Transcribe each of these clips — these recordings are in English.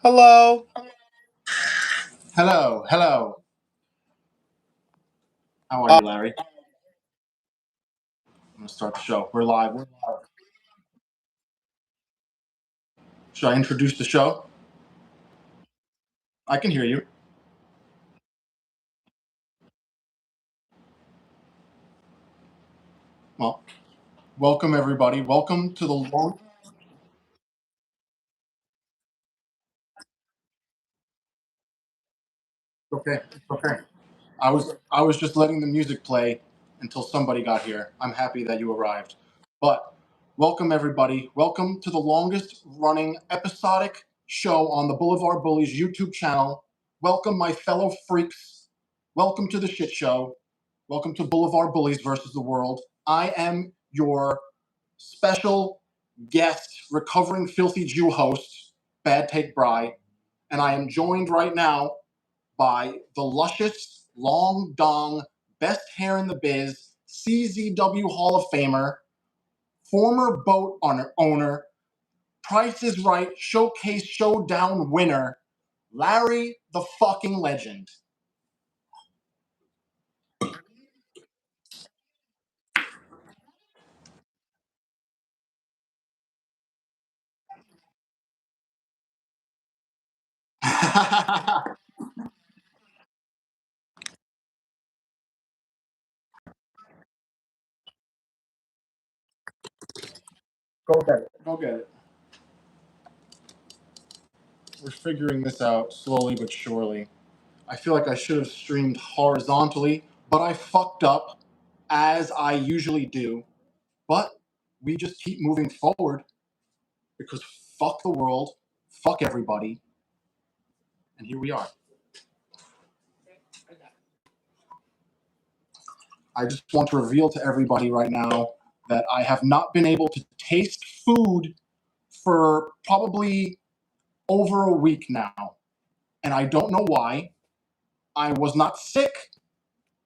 Hello. Hello, hello. How are you, Larry? I'm gonna start the show. We're live. Should I introduce the show? I can hear you. Well, welcome everybody. Welcome to the long. Okay, okay. I was just letting the music play until somebody got here. I'm happy that you arrived. But welcome everybody. Welcome to the longest running episodic show on the Boulevard Bullies YouTube channel. Welcome my fellow freaks. Welcome to the shit show. Welcome to Boulevard Bullies versus the world. I am your special guest, recovering filthy Jew host, Bad Take Bri, and I am joined right now by the luscious, long dong, best hair in the biz, CZW Hall of Famer, former boat owner, Price is Right Showcase Showdown winner, Larry the fucking Legend. Go get it. Go get it. We're figuring this out slowly but surely. I feel like I should have streamed horizontally, but I fucked up, as I usually do. But we just keep moving forward because fuck the world, fuck everybody, and here we are. I just want to reveal to everybody right now that I have not been able to taste food for probably over a week now. And I don't know why. I was not sick.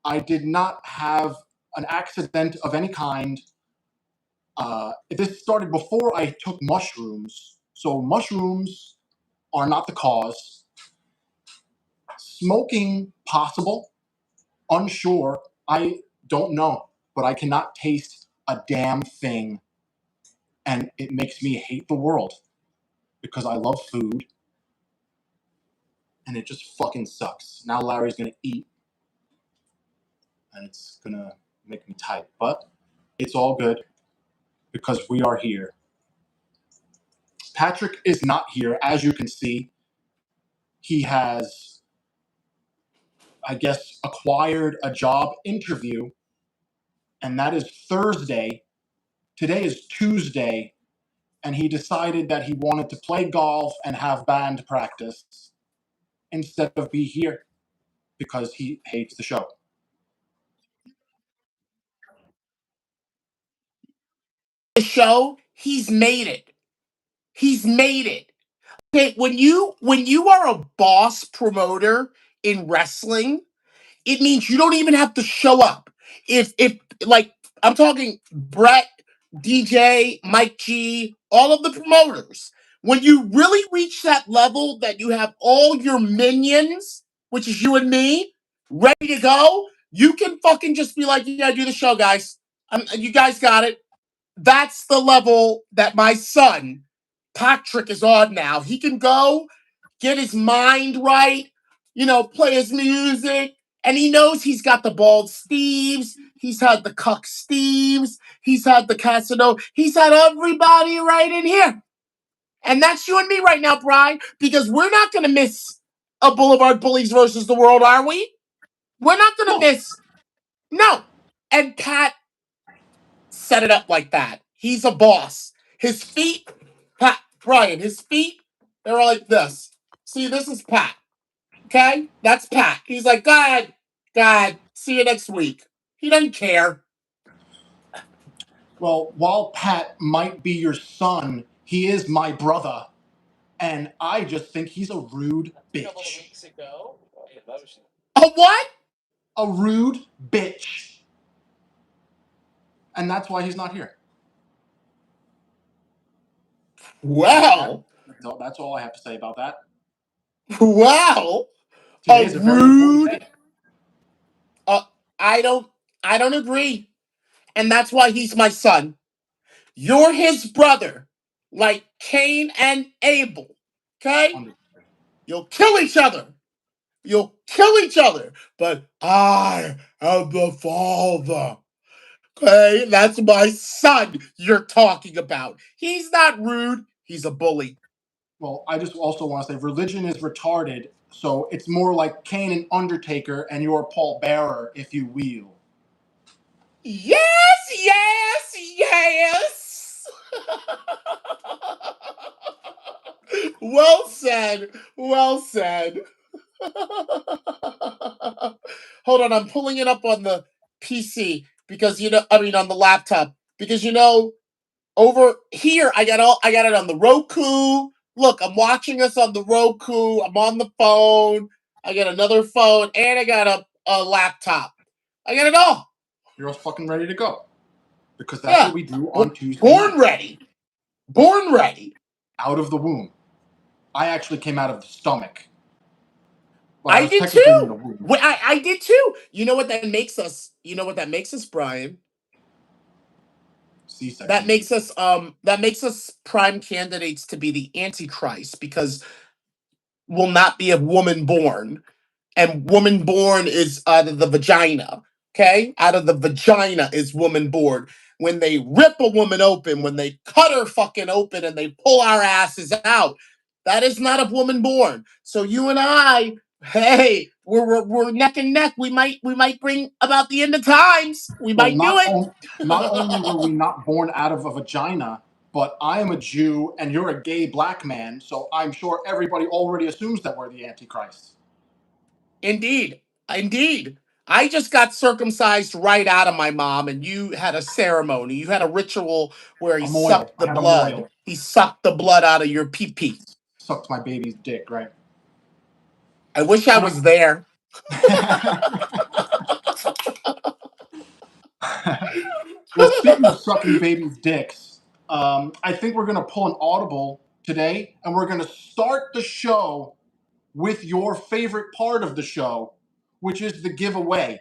I did not have an accident of any kind. This started before I took mushrooms. So mushrooms are not the cause. Smoking, possible. Unsure. I don't know. But I cannot taste a damn thing. And it makes me hate the world because I love food. And it just fucking sucks. Now Larry's going to eat. And it's going to make me tight. But it's all good because we are here. Patrick is not here, as you can see. He has, I guess, acquired a job interview, and that is Thursday. Today is Tuesday, and he decided that he wanted to play golf and have band practice instead of be here because he hates the show. The show, he's made it. He's made it. Okay, when you are a boss promoter in wrestling, it means you don't even have to show up. If like I'm talking Brett, DJ, Mike G, all of the promoters, when you really reach that level that you have all your minions, which is you and me, ready to go, you can fucking just be like, yeah, do the show, guys. You guys got it. That's the level that my son Patrick is on now. He can go get his mind right, play his music, and he knows he's got the bald Steves. He's had the Cuck Steves. He's had the Casino. He's had everybody right in here. And that's you and me right now, Brian, because we're not going to miss a Boulevard Bullies versus the world, are we? We're not going to miss. No. And Pat set it up like that. He's a boss. His feet, Pat, Brian, his feet, they're like this. See, this is Pat. Okay? That's Pat. He's like, God, see you next week. He doesn't care. Well, while Pat might be your son, he is my brother. And I just think he's a rude bitch. A what? A rude bitch. And that's why he's not here. Well, That's all I have to say about that. Wow. A Today's a very important rude. day. Uh, I don't. I don't agree, and that's why he's my son. You're his brother, like Cain and Abel. Okay, Under- you'll kill each other. You'll kill each other, but I am the father. Okay, that's my son you're talking about. He's not rude. He's a bully. Well, I just also want to say religion is retarded, so it's more like Cain and Undertaker, and you're Paul Bearer, if you will. Yes, yes, yes. Well said. Well said. Hold on, I'm pulling it up on the PC because I mean on the laptop because over here I got it on the Roku. Look, I'm watching us on the Roku. I'm on the phone. I got another phone and I got a laptop. I got it all. You're all fucking ready to go. Because that's what Yeah. we do on Tuesday Born nights. ready. Born ready. Out of the womb. I actually came out of the stomach. But I I was did technically in the too. womb. I did too. You know what that makes us? You know what that makes us, Brian? C-section. That makes us prime candidates to be the Antichrist because we'll not be a woman born. And woman born is out of the vagina. Okay? Out of the vagina is woman born. When they rip a woman open, when they cut her fucking open and they pull our asses out, that is not a woman born. So you and I, hey, we're neck and neck. We might bring about the end of times. We Well, might do it. not only were we not born out of a vagina, but I am a Jew and you're a gay black man, so I'm sure everybody already assumes that we're the Antichrist. Indeed. Indeed. I just got circumcised right out of my mom, and you had a ceremony. You had a ritual where he A moil. sucked I the had a blood. moil. He sucked the blood out of your pee pee. Sucked my baby's dick, right? I wish I And was there. well, speaking of sucking babies' dicks, I think we're going to pull an audible today, and we're going to start the show with your favorite part of the show, which is the giveaway.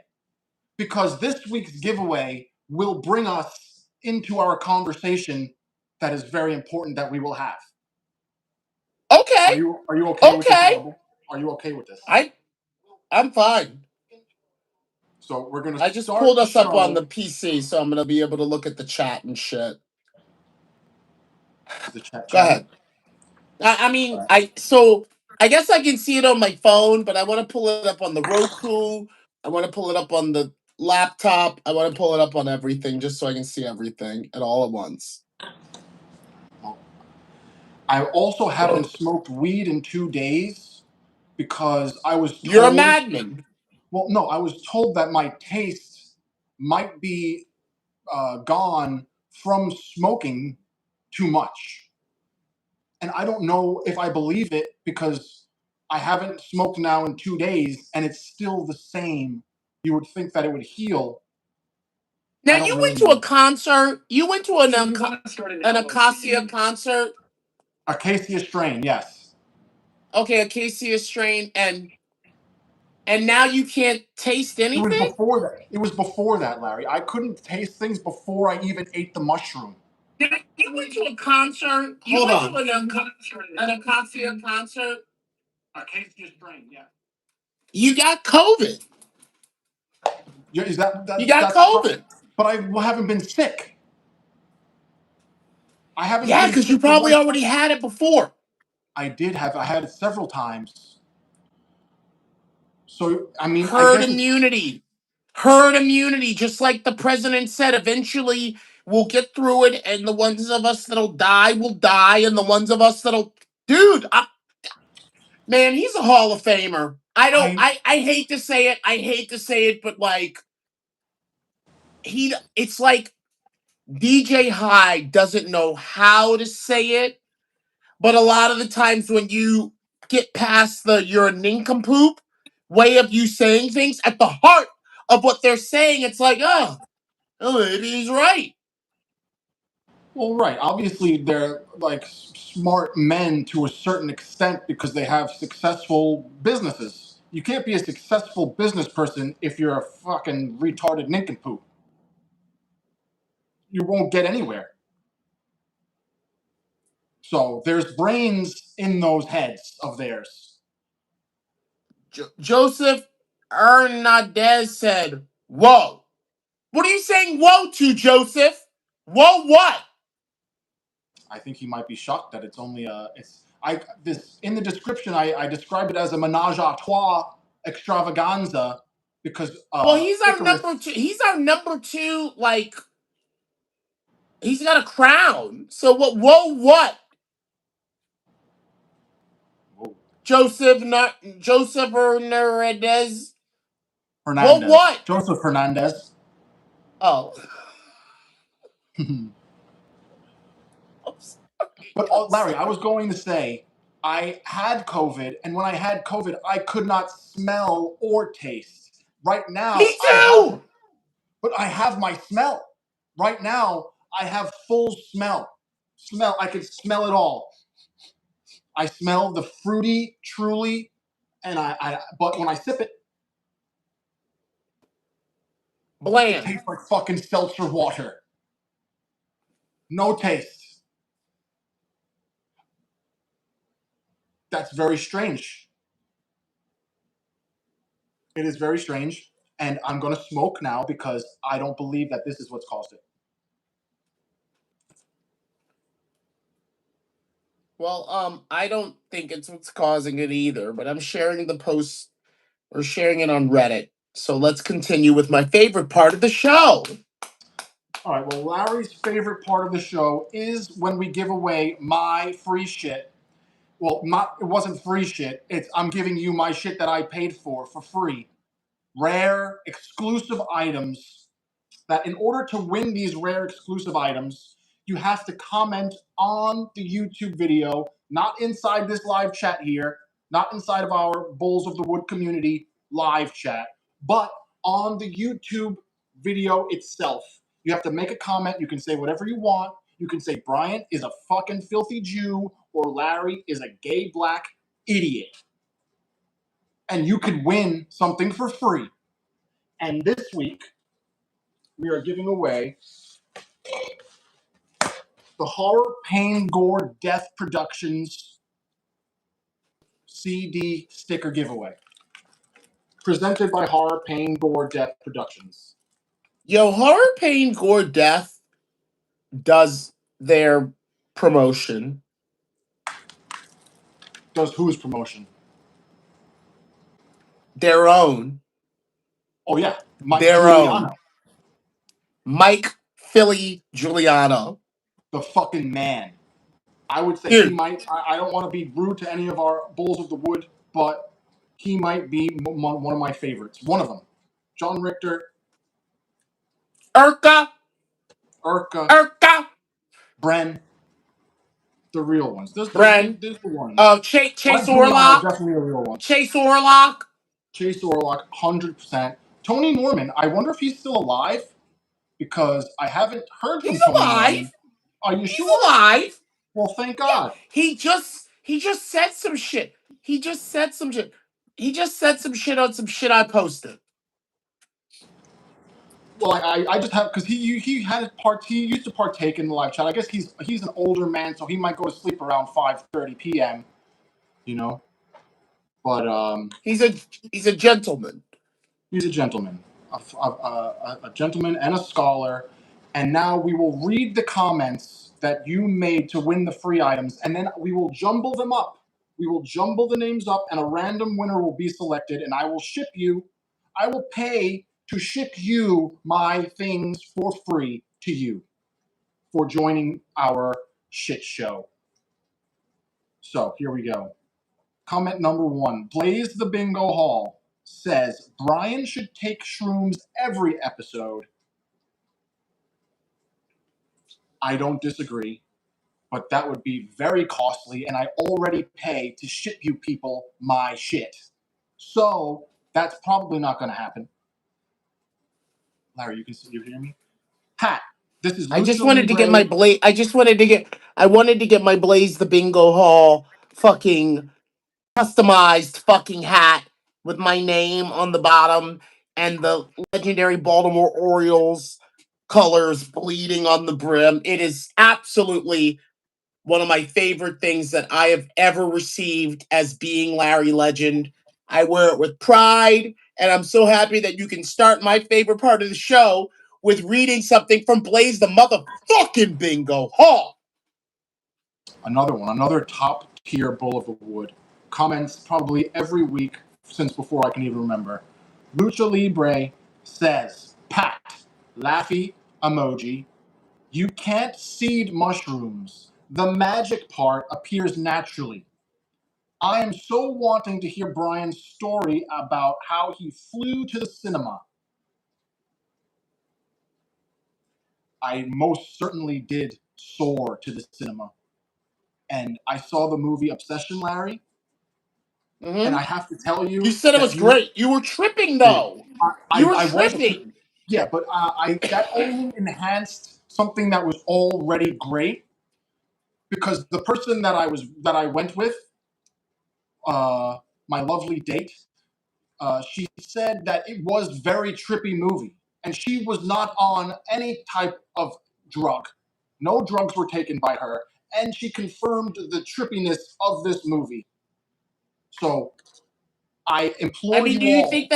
Because this week's giveaway will bring us into our conversation that is very important that we will have. Okay. Are you okay with this Okay. audible? Are you okay with this? I'm fine. So we're going to I just start pulled the us up on show. the PC, so I'm gonna be able to look at the chat and shit. Is the chat Go chatting? ahead. I mean, I guess I can see it on my phone, but I want to pull it up on the Roku. I want to pull it up on the laptop. I want to pull it up on everything just so I can see everything at all at once. I also haven't smoked weed in 2 days because I was You're a told. madman. Well, no, I was told that my taste might be gone from smoking too much. And I don't know if I believe it because I haven't smoked now in 2 days and it's still the same. You would think that it would heal. Now I don't you really went to a know. concert. You went to an Acacia concert. Acacia strain, yes. Okay, Acacia strain, and now you can't taste It was anything. before that. It was before that, Larry. I couldn't taste things before I even ate the mushroom. Now you went to a concert. Hold on. An Acacia concert. Acacia strain, yeah. You got COVID. Yeah, is You got that's COVID. but I haven't been sick. I haven't Yeah, been because you sick the probably one. already had it before. I did have. I had it several times. So I mean, I Herd guess it's. immunity. Herd immunity. Just like the president said, eventually we'll get through it, and the ones of us that'll die will die, and the ones of us that'll. Dude, man, he's a Hall of Famer. I don't. I I hate to say it. I hate to say it, but like it's like DJ Hyde doesn't know how to say it, but a lot of the times when you get past the you're a nincompoop way of you saying things at the heart of what they're saying, it's like, oh maybe he's right. Well, right. Obviously, they're like smart men to a certain extent because they have successful businesses. You can't be a successful business person if you're a fucking retarded nincompoop. You won't get anywhere. So there's brains in those heads of theirs. Joseph Hernandez said, "Whoa." What are you saying whoa to, Joseph? Whoa what? I think he might be shocked that it's only a. It's I this in the description. I described it as a Ménage à Trois Extravaganza because Well, he's our number Icarus. two. He's our number two, like, he's got a crown. So what, whoa what? Whoa. Joseph Hernandez. Whoa Hernandez. what? Joseph Hernandez. Oh. I'm sorry. But I'm Larry, I sorry. was going to say I had COVID, and when I had COVID, I could not smell or taste. Right Me now, too! but I have my smell. Right now, I have full smell. I can smell it all. I smell the fruity, truly, and but when I sip it, it Bland. tastes like fucking seltzer water. No taste. That's very strange. It is very strange. And I'm going to smoke now because I don't believe that this is what's caused it. Well, I don't think it's what's causing it either, but I'm sharing the post or sharing it on Reddit. So let's continue with my favorite part of the show. All right, well, Larry's favorite part of the show is when we give away my free shit. Well, it wasn't free shit. It's I'm giving you my shit that I paid for free. Rare, exclusive items that in order to win these rare exclusive items, you have to comment on the YouTube video, not inside this live chat here, not inside of our Bulls of the Wood community live chat, but on the YouTube video itself. You have to make a comment. You can say whatever you want. You can say Brian is a fucking filthy Jew or Larry is a gay black idiot. And you could win something for free. And this week, we are giving away the Horror, Pain, Gore, Death Productions CD sticker giveaway. Presented by Horror, Pain, Gore, Death Productions. Yo, Horror, Pain, Gore, Death does their promotion. Does whose promotion? Their own. Oh, yeah. Mike Their Giuliano. own. Mike Philly Giuliano. The fucking man. I would say he Dude, might. I don't want to be rude to any of our Bulls of the Wood, but he might be one of my favorites. One of them. John Richter, Urka, Urka, Urka, Bren, the real ones. There's Bren, the ones. Chase Mike Giuliano, Orlock, definitely a real one. Chase Orlock. Chase Orlock, 100%. Tony Norman, I wonder if he's still alive because I haven't heard from He's Tony alive. Norman. Are you He's sure? alive. Well, thank Yeah, God. he just said some shit. He just said some shit. He just said some shit on some shit I posted. Well, I just have because he had he used to partake in the live chat. I guess he's an older man, so he might go to sleep around 5:30 p.m. You know, but He's a gentleman. he's a gentleman, a gentleman and a scholar. And now we will read the comments that you made to win the free items, and then we will jumble them up. We will jumble the names up, and a random winner will be selected, and I will ship you. I will pay to ship you my things for free to you for joining our shit show. So here we go. Comment number 1. Blaze the Bingo Hall says Brian should take shrooms every episode. I don't disagree, but that would be very costly, and I already pay to ship you people my shit. So that's probably not going to happen. Larry, you hear me? Pat, This is I just Lucha wanted to get Libre. my Blaze. I wanted to get my Blaze the Bingo Hall fucking customized fucking hat with my name on the bottom and the legendary Baltimore Orioles colors bleeding on the brim. It is absolutely one of my favorite things that I have ever received as being Larry Legend. I wear it with pride, and I'm so happy that you can start my favorite part of the show with reading something from Blaze the motherfucking Bingo Hall. Another one, another top tier bull of the wood. Comments probably every week since before I can even remember. Lucha Libre says, Pat, laughy emoji. You can't seed mushrooms. The magic part appears naturally. I am so wanting to hear Brian's story about how he flew to the cinema. I most certainly did soar to the cinema. And I saw the movie Obsession, Larry. And Mm-hmm. I have to tell You you said it that was great. You were tripping though. You were I was, tripping. yeah, but I that only enhanced something that was already great because the person that I went with, uh, my lovely date, she said that it was very trippy movie, and she was not on any type of drug. No drugs were taken by her, and she confirmed the trippiness of this movie. So I I implore mean, you all.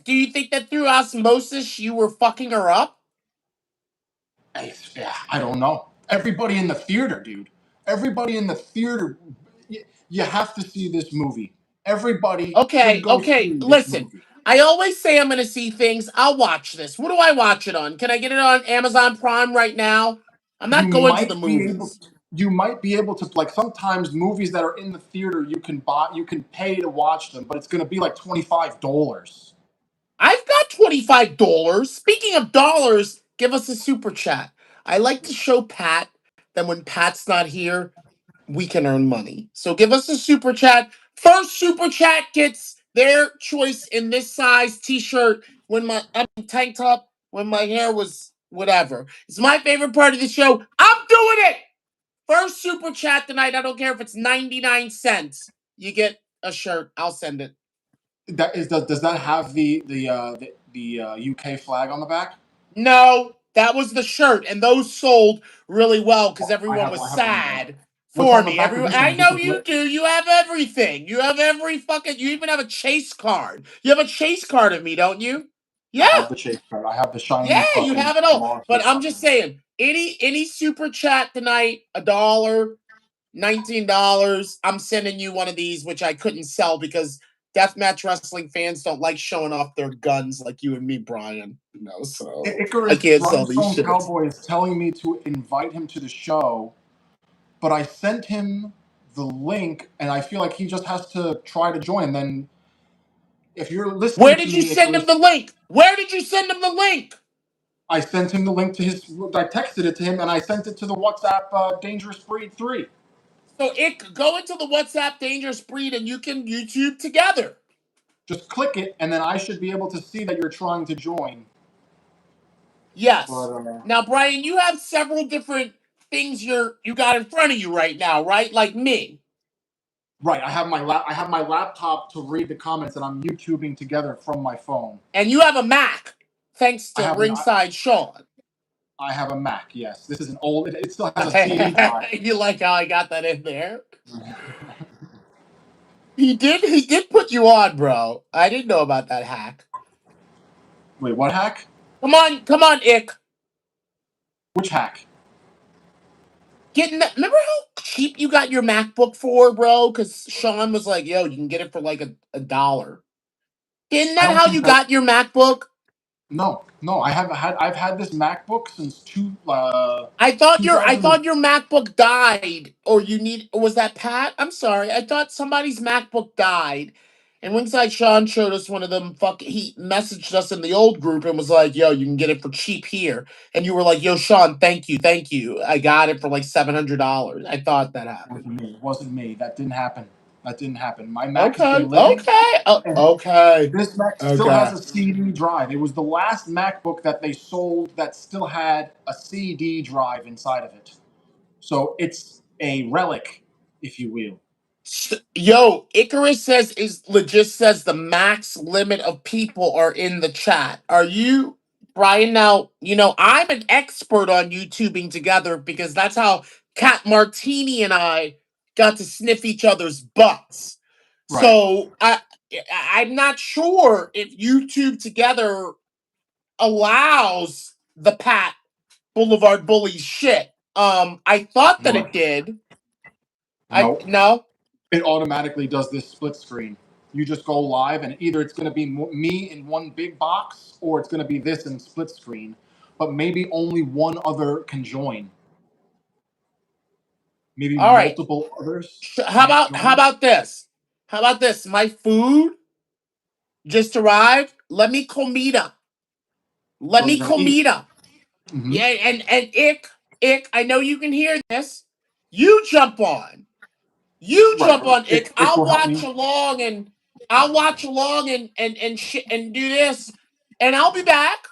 do you think that through osmosis you were fucking her up? I don't know. Everybody in the theater, dude. Everybody in the theater. You have to see this movie. Everybody should Okay, go okay. see this Listen, movie. I always say I'm going to see things. I'll watch this. What do I watch it on? Can I get it on Amazon Prime right now? I'm You not going to the might be able. movies. You might be able to like sometimes movies that are in the theater you can buy. You can pay to watch them, but it's going to be like $25. I've got $25. Speaking of dollars, give us a super chat. I like to show Pat that when Pat's not here, we can earn money. So give us a super chat. First super chat gets their choice in this size t-shirt tank top when my hair was whatever. It's my favorite part of the show. I'm doing it. First super chat tonight. I don't care if it's 99 cents. You get a shirt. I'll send it. That is. Does that have the UK flag on the back? No, that was the shirt, and those sold really well because everyone was I have one of those. sad What's for on the me. back of Everyone, this I one? Just know a you blip. do. You have everything. You have every fucking. You even have a chase card. You have a chase card of me, don't you? I Yeah, have the chase card. I have the shiny yeah, you fucking have it all. glossy But I'm just fucking. saying, any super chat tonight, $1, $19. I'm sending you one of these, which I couldn't sell because deathmatch wrestling fans don't like showing off their guns like you and me, Brian. You know, so I Icarus can't sell these Rhinestone shits. Cowboy is telling me to invite him to the show, but I sent him the link, and I feel like he just has to try to join. Then, if you're Where listening to did you me, send him Icarus, the link? Where did you send him the link? I sent him the link to his. I texted it to him, and I sent it to the WhatsApp Dangerous Breed 3. So it go into the WhatsApp Dangerous Breed and you can YouTube together. Just click it, and then I should be able to see that you're trying to join. Yes. But Now, Brian, you have several different things you got in front of you right now, right? Like me. right, I have my laptop to read the comments, and I'm YouTubing together from my phone. And you have a Mac, thanks I to have an Ringside Sean. I have a Mac. Yes, this is an old. It still has a CD drive. You like how I got that in there? He did put you on, bro. I didn't know about that hack. Wait, what hack? Come on, Ick. Which hack? Getting that. Remember how cheap you got your MacBook for, bro? Because Sean was like, "Yo, you can get it for like a dollar." Isn't I that don't how think you that. got your MacBook? No. I've had this MacBook since I 2000. thought your MacBook died, or was that Pat? I'm sorry. I thought somebody's MacBook died, and Ringside Sean showed us one of them. He messaged us in the old group and was like, "Yo, you can get it for cheap here," and you were like, "Yo, Sean, thank you. I got it for like $700." I thought that happened. Wasn't me. It wasn't me. That didn't happen. That didn't happen. My Mac has Okay. been living, and Okay. this Mac still Okay. has a CD drive. It was the last MacBook that they sold that still had a CD drive inside of it. So it's a relic, if you will. Yo, Icarus says the max limit of people are in the chat. Are you, Brian? Now, I'm an expert on YouTubing together because that's how Cat Martini and I got to sniff each other's butts. Right. So I'm not sure if YouTube together allows the Pat Boulevard Bullies shit. I thought that No. it did. I No. no. It automatically does this split screen. You just go live, and either it's going to be me in one big box, or it's going to be this in split screen. But maybe only one other can join. Maybe All right. multiple others How can't about how join. about this? How about this? My food just arrived. Let me comida. Let So you're me going to eat. comida. Mm-hmm. Yeah, and ick. I know you can hear this. You jump on. You Right. jump on ick. It will help me. I'll watch along and shit and do this, and I'll be back.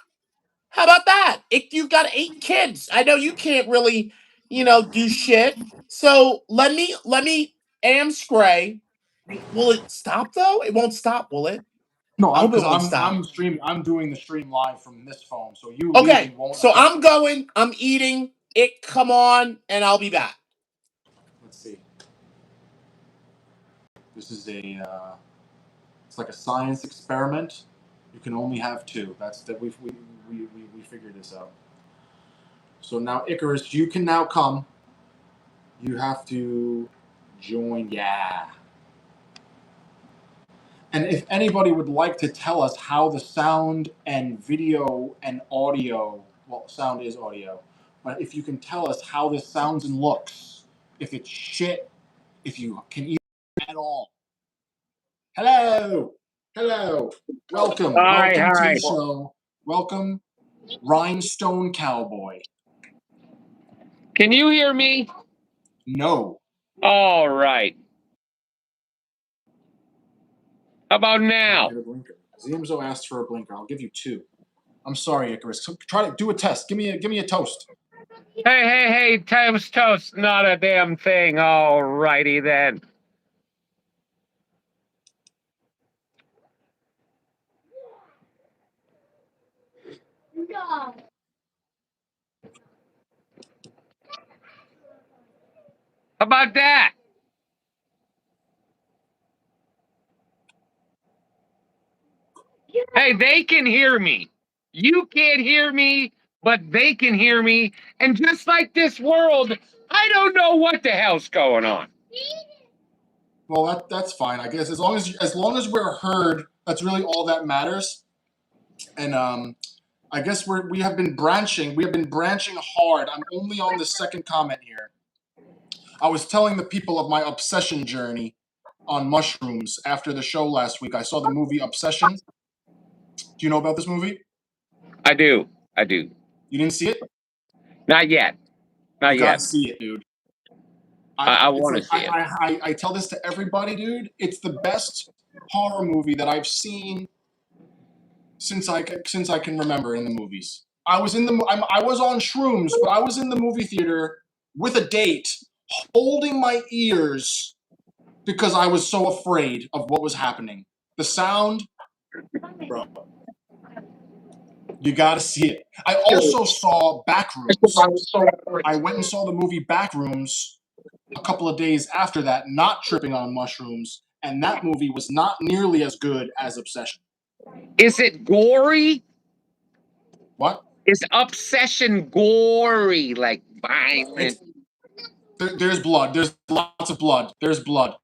How about that? Ick, you've got 8 kids. I know you can't really, do shit. So let me am Scray. Will it stop though? It won't stop, will it? No, I hope it because won't stop. I'm streaming. I'm doing the stream live from this phone, so you Okay, leaving won't so affect I'm it. going, I'm eating, it come on, and I'll be back. Let's see. This is it's like a science experiment. You can only have two. That's that we figured this out. So now Icarus, you can now come. You have to join. Yeah. And if anybody would like to tell us how the sound and video and audio, well, sound is audio, but if you can tell us how this sounds and looks, if it's shit, if you can even at all. Hello, hello, welcome to Hi. the show. Welcome, Rhinestone Cowboy. Can you hear me? No, All right. How about now? get a blinker. Ziemzo asked for a blinker. I'll give you two. I'm sorry, Icarus. Try to do a test. Give me a toast. Hey, toast, not a damn thing. All righty then. How about that? Hey, they can hear me. You can't hear me, but they can hear me. And just like this world, I don't know what the hell's going on. Well, that's fine, I guess. As long as we're heard, that's really all that matters. And I guess we have been branching. We have been branching hard. I'm only on the second comment here. I was telling the people of my obsession journey on mushrooms after the show last week. I saw the movie Obsession. Do you know about this movie? I do. You didn't see it? Not yet. You gotta see it, dude. I It's want to like see it. I tell this to everybody, dude. It's the best horror movie that I've seen since I can remember in the movies. I was on shrooms, but I was in the movie theater with a date, holding my ears because I was so afraid of what was happening. The sound, bro. You gotta see it. I also saw Backrooms. I went and saw the movie Backrooms a couple of days after that, not tripping on mushrooms, and that movie was not nearly as good as Obsession. Is it gory? What? Is Obsession gory, like violent? There's blood. There's lots of blood. There's blood.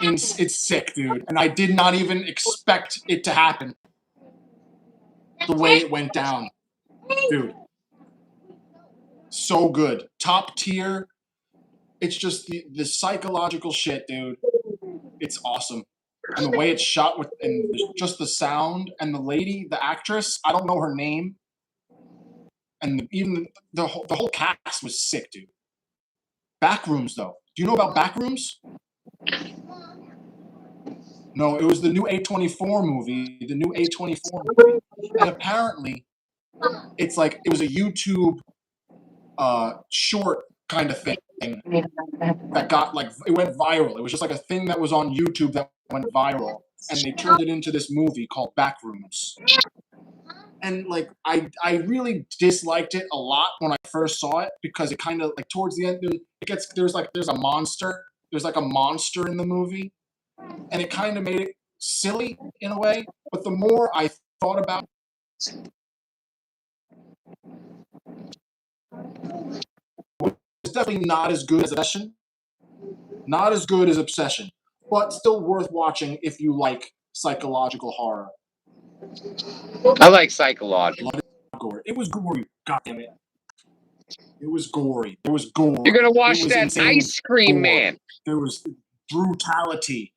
It's sick, dude. And I did not even expect it to happen the way it went down. Dude. So good. Top tier. It's just the psychological shit, dude. It's awesome. And the way it's shot and just the sound and the lady, the actress, I don't know her name. And even the whole cast was sick, dude. Backrooms, though. Do you know about Backrooms? No, it was the new A24 movie. The new A24 movie, and apparently, it's like it was a YouTube short kind of thing that got like it went viral. It was just like a thing that was on YouTube that went viral, and they turned it into this movie called Backrooms. And like I really disliked it a lot when I first saw it because it kind of like towards the end there's a monster. There's like a monster in the movie, and it kind of made it silly in a way. But the more I thought about it, it's definitely not as good as Obsession. Not as good as Obsession, but still worth watching if you like psychological horror. I like psychological. Gore. It was gory. God damn it. It was gory. It was gore. You're gonna It watch was that insane Ice Cream gore. Man. There was brutality.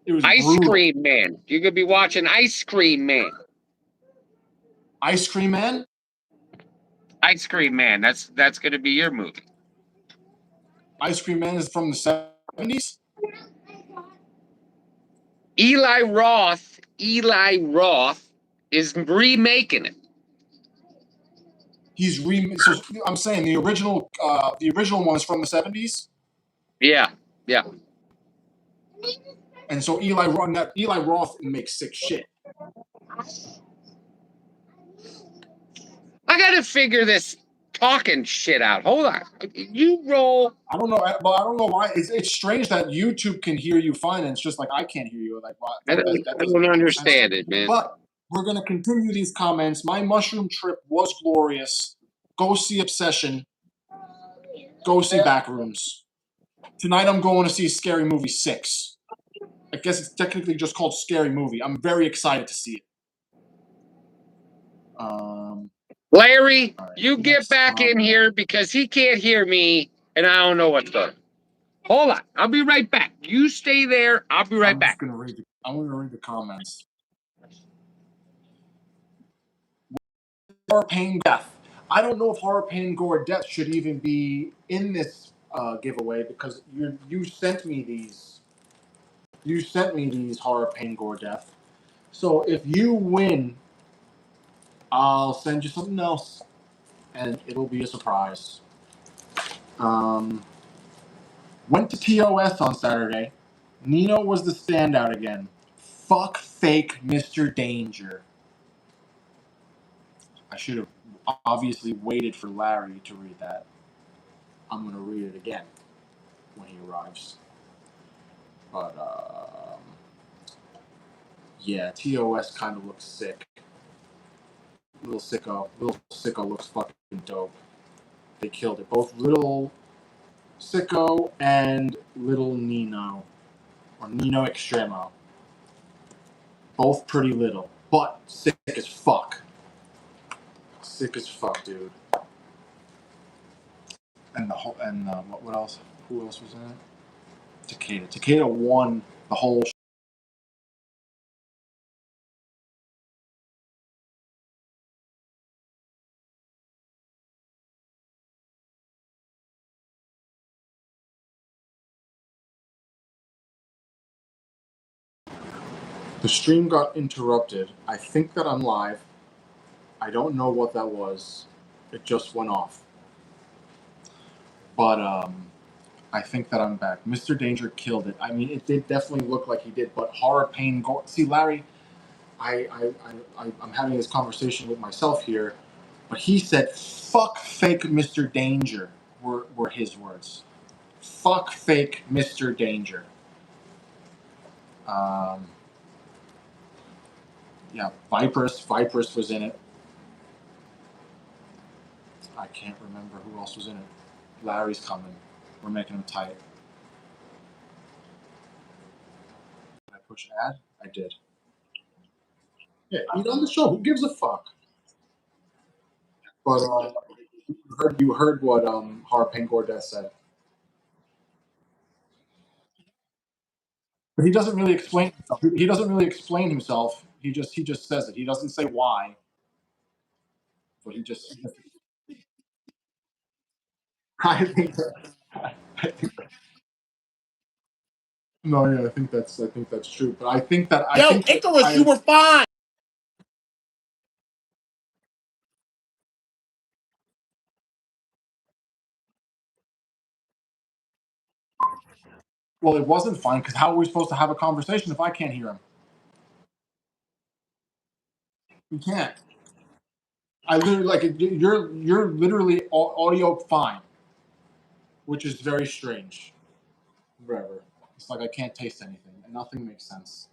It was Ice brutal. Cream Man. You're gonna be watching Ice Cream Man. Ice Cream Man? Ice Cream Man. That's gonna be your movie. Ice Cream Man is from the 70s? Eli Roth is remaking it. So I'm saying the original one is from the 70s? Yeah, yeah. And so Eli Roth makes sick shit. I gotta figure this talking shit out. Hold on. You roll. I don't know, but I don't know why. It's strange that YouTube can hear you fine, and it's just like I can't hear you. Like, why? I That doesn't don't make sense. understand it, man. But we're gonna continue these comments. My mushroom trip was glorious. Go see Obsession. Go see Backrooms. Tonight I'm going to see Scary Movie 6. I guess it's technically just called Scary Movie. I'm very excited to see it. Larry, All right, you get back in here because he can't hear me and I don't know what's going on. Hold on. I'll be right back. You stay there. I'll be right back. I'm gonna read the comments. Horror, pain, death. I don't know if horror, pain, gore, death should even be in this giveaway because you sent me these. You sent me these horror, pain, gore, death. So if you win, I'll send you something else, and it'll be a surprise. Went to TOS on Saturday. Nino was the standout again. Fuck fake Mr. Danger. I should have obviously waited for Larry to read that. I'm gonna read it again when he arrives. But yeah, TOS kind of looks sick. Little sicko looks fucking dope. They killed it. Both little sicko and little Nino, or Nino Extremo. Both pretty little, but sick as fuck. Sick as fuck, dude. And what else? Who else was in it? Takeda. Takeda won the whole. The stream got interrupted. I think that I'm live. I don't know what that was. It just went off. But I think that I'm back. Mr. Danger killed it. I mean, it did definitely look like he did. But horror, pain, gore. See, Larry, I'm having this conversation with myself here. But he said, "Fuck fake Mr. Danger." Were his words. Fuck fake Mr. Danger. Um, yeah, Viperous was in it. I can't remember who else was in it. Larry's coming. We're making him tight. Did I push add? I did. Yeah, he's on the show. Who gives a fuck? But you heard what Harpain Gordes said. But he doesn't really explain himself. He doesn't really explain himself. He just says it. He doesn't say why. But I think that, No, yeah, I think that's true. But I Yo, think that Icarus, you were fine. well, it wasn't fine because how are we supposed to have a conversation if I can't hear him? You can't. I literally like you're literally audio fine, which is very strange. Whatever. It's like I can't taste anything, and nothing makes sense.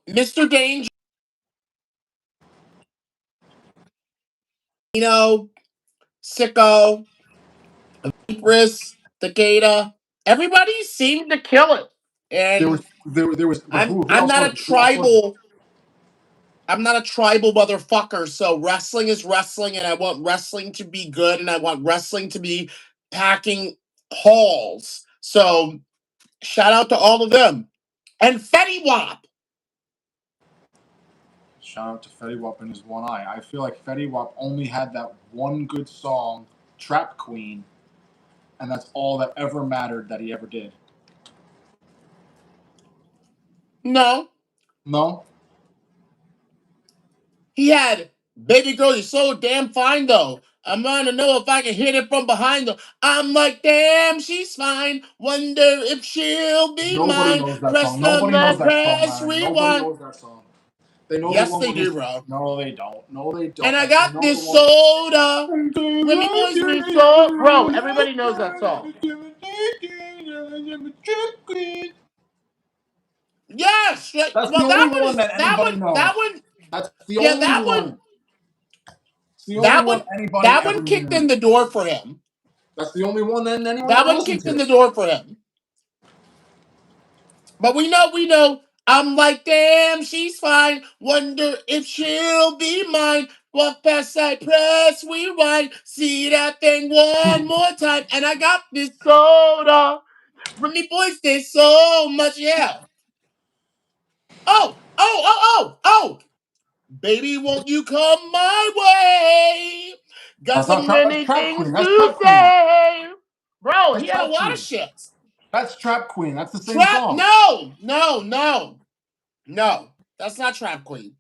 Mr. Danger, Sicko, Empress, Takeda, everybody seemed to kill it. And There was but who I'm else not was a it? Who else was it? tribal I'm not a tribal motherfucker, so wrestling is wrestling, and I want wrestling to be good, and I want wrestling to be packing halls. So shout out to all of them. And Fetty Wap. Shout out to Fetty Wap and his one eye. I feel like Fetty Wap only had that one good song, Trap Queen, and that's all that ever mattered that he ever did. No, No? he had Baby Girl, you're so damn fine though. I'm trying to know if I can hit it from behind though. I'm like, damn, she's fine. Wonder if she'll be Nobody mine. knows that Press song. Nobody the knows that song, press man. Nobody rewind. knows that song. They know the Yes, one they when do, he's. bro. No, they don't. No, they don't. And I They got know the this one. soda. Remy Boys me so, bro. Everybody knows that song. Yes. That's the Well, only that one one is that anybody that knows. one. That's the Yeah, only that one. one. It's the only That one one. anybody That ever one kicked in knew. the door for him. That's the only one that anyone That ever one listened kicked in to. the door for him. But we know. I'm like, damn, she's fine. Wonder if she'll be mine. Walk past that press, rewind. See that thing one more time. And I got this soda. Remy Boys did so much, yeah. Oh. Baby, won't you come my way? Got That's so not trap. That's many Trap things Queen. That's to Trap Queen. say. Bro, That's he had a Trap lot of Queen. shit. That's Trap Queen. That's the same Trap? song. No. That's not Trap Queen.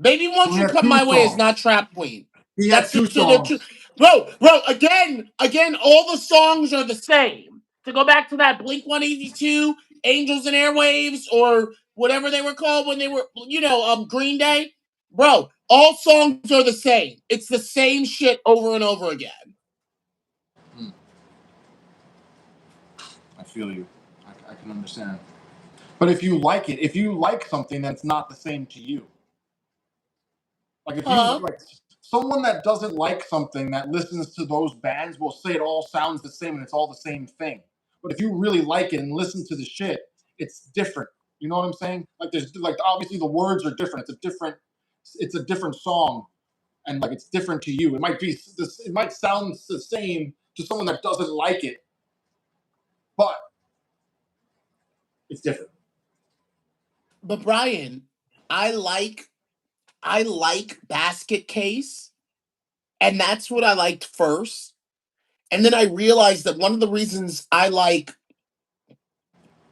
Baby, So won't he you had come two my way is songs. not Trap Queen. He had That's the two two. The two. songs. Bro. Again, all the songs are the same. To go back to that Blink 182, Angels and Airwaves, or whatever they were called when they were, Green Day. Bro, all songs are the same. It's the same shit over and over again. I feel you. I can understand. But if you like it, if you like something that's not the same to you, like if you Huh? like someone that doesn't like something that listens to those bands will say it all sounds the same and it's all the same thing. But if you really like it and listen to the shit, it's different. You know what I'm saying? Like there's like obviously the words are different. It's a different song and like it's different to you. It might be this. It might sound the same to someone that doesn't like it, but it's different. But Brian, I like Basket Case, and that's what I liked first. And then I realized that one of the reasons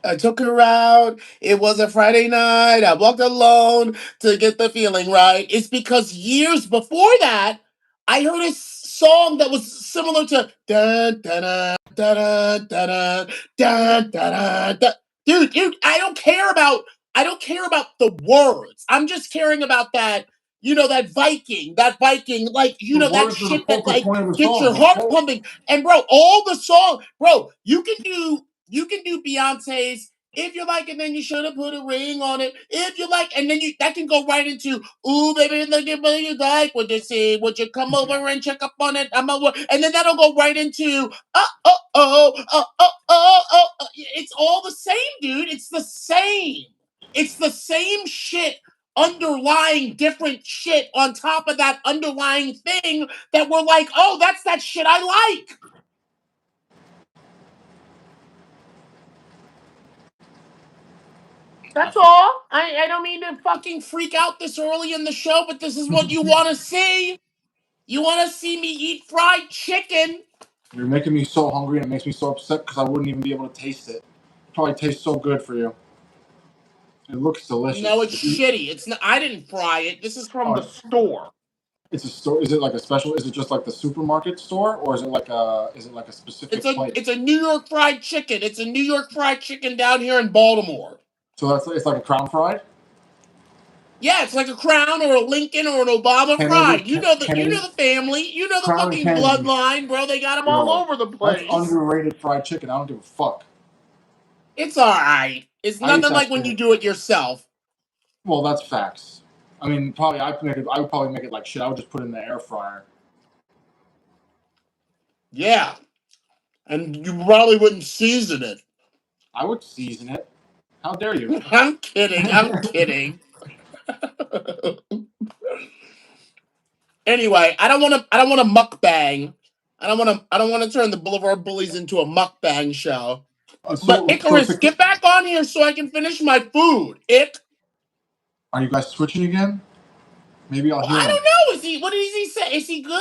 I took her out. It was a Friday night. I walked alone to get the feeling right. It's because years before that, I heard a song that was similar to dun dun dun dun dun dun dun dun dun. Dude, I don't care about the words. I'm just caring about that Viking, like The that words are the shit that focal like point of the gets your song. heart pumping. And bro, all the song, bro, you can do Beyonce's if you like it, then you should have put a ring on it. If you like, and then that can go right into, ooh, baby, look at what you like. Would you see? Would you come over and check up on it? I'm over, and then that'll go right into, It's all the same, dude. It's the same. It's the same shit underlying different shit on top of that underlying thing that we're like, oh, that's that shit I like. That's all. I don't mean to fucking freak out this early in the show, but this is what you want to see. You want to see me eat fried chicken. You're making me so hungry and it makes me so upset because I wouldn't even be able to taste it. It probably tastes so good for you. It looks No, delicious. it's shitty. It's not. I didn't fry it. This is from Oh, the store. it's a store. Is it like a special? Is it just like the supermarket store, or is it like a? Is it like a specific It's place? a New York fried chicken. It's a New York fried chicken down here in Baltimore. So that's it's like a crown fried. Yeah, it's like a Crown or a Lincoln or an Obama Kennedy, fried. You know Kennedy, the family. You know the Crown and fucking Kennedy. bloodline, bro. They got them all Yo, over the that's place. underrated fried chicken. I don't give a fuck. It's all right. It's I eat nothing that like when you shit. do it yourself. Well, that's facts. I mean, probably I would probably make it like shit. I would just put it in the air fryer. Yeah, and you probably wouldn't season it. I would season it. How dare you? I'm kidding. I'm kidding. Anyway, I don't want to. I don't want to mukbang. I don't want to. I don't want to turn the Boulevard Bullies into a mukbang show. But So Icarus, get back on here so I can finish my food. are you guys switching again? Maybe I'll Well, hear I him. don't know. Is he? What does he say? Is he good?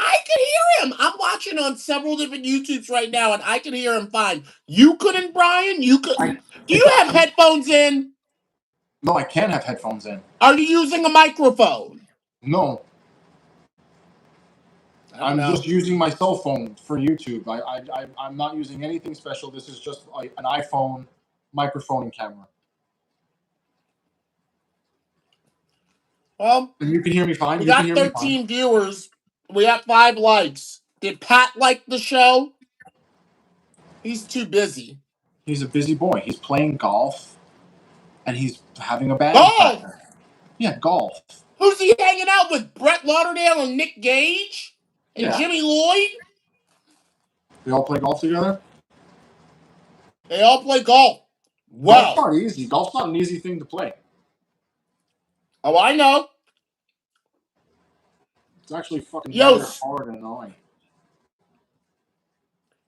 I can hear him. I'm watching on several different YouTubes right now, and I can hear him fine. You couldn't, Brian. You could. I Do it's you have headphones in? no, I can't have headphones in. Are you using a microphone? No, I don't I'm just know. using my cell phone for YouTube. I'm not using anything special. This is just like an iPhone microphone and camera. Well, And you can hear me fine. we You can got hear me fine. 13 viewers. We got 5 likes. Did Pat like the show? He's too busy. He's a busy boy. He's playing golf and he's having a band Golf. practice. Yeah, golf. Who's he hanging out with? Brett Lauderdale and Nick Gage and Yeah. Jimmy Lloyd? They all play golf together? They all play golf. Golf's Well, not easy. Golf's not an easy thing to play. oh, I know. It's actually fucking Yo, rather hard and annoying.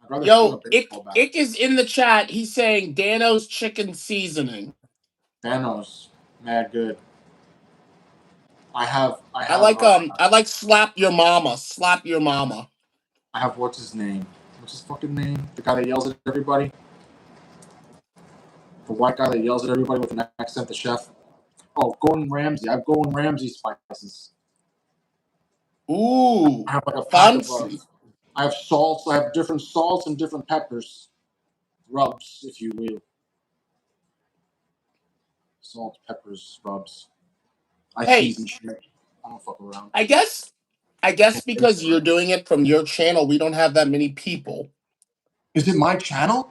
I'd rather swing a baseball bat. Ick is in the chat. He's saying Dano's chicken seasoning. Thanos, mad good. I have I like slap your mama. Slap your mama. I have what's his name? What's his fucking name? The guy that yells at everybody? The white guy that yells at everybody with an accent, the chef. Oh, Gordon Ramsay. I have Gordon Ramsay spices. Ooh, I have like a pack fancy. of I have salts. I have different salts and different peppers. Rubs, if you will. Salt, peppers, rubs. I season shit. I don't fuck around. I guess because you're doing it from your channel, we don't have that many people. Is it my channel?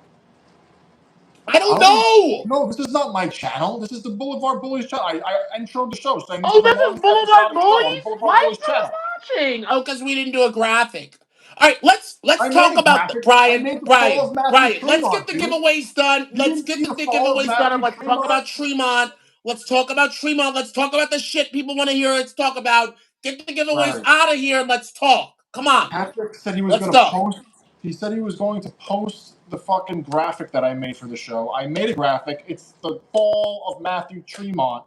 I don't know. No, this is not my channel. This is the Boulevard Bullies channel. I introed the show saying this Oh, is the this is longest Boulevard episodic show on Bullies? Boulevard Why Bullies is no channel. watching? Oh, because we didn't do a graphic. All right, let's I talk made a about graphic. I Brian. made the fall of Matthew Let's get Tremont, the dude. giveaways done. You Let's didn't get see the the fall of giveaways done, and Matthew let's talk about Tremont. Let's talk about Tremont. Let's talk about the shit people want to hear. Let's talk about. Get the giveaways Larry. out of here. And let's talk. Come on. Patrick said he was Let's going to go. post. He said he was going to post the fucking graphic that I made for the show. I made a graphic. It's the fall of Matthew Tremont.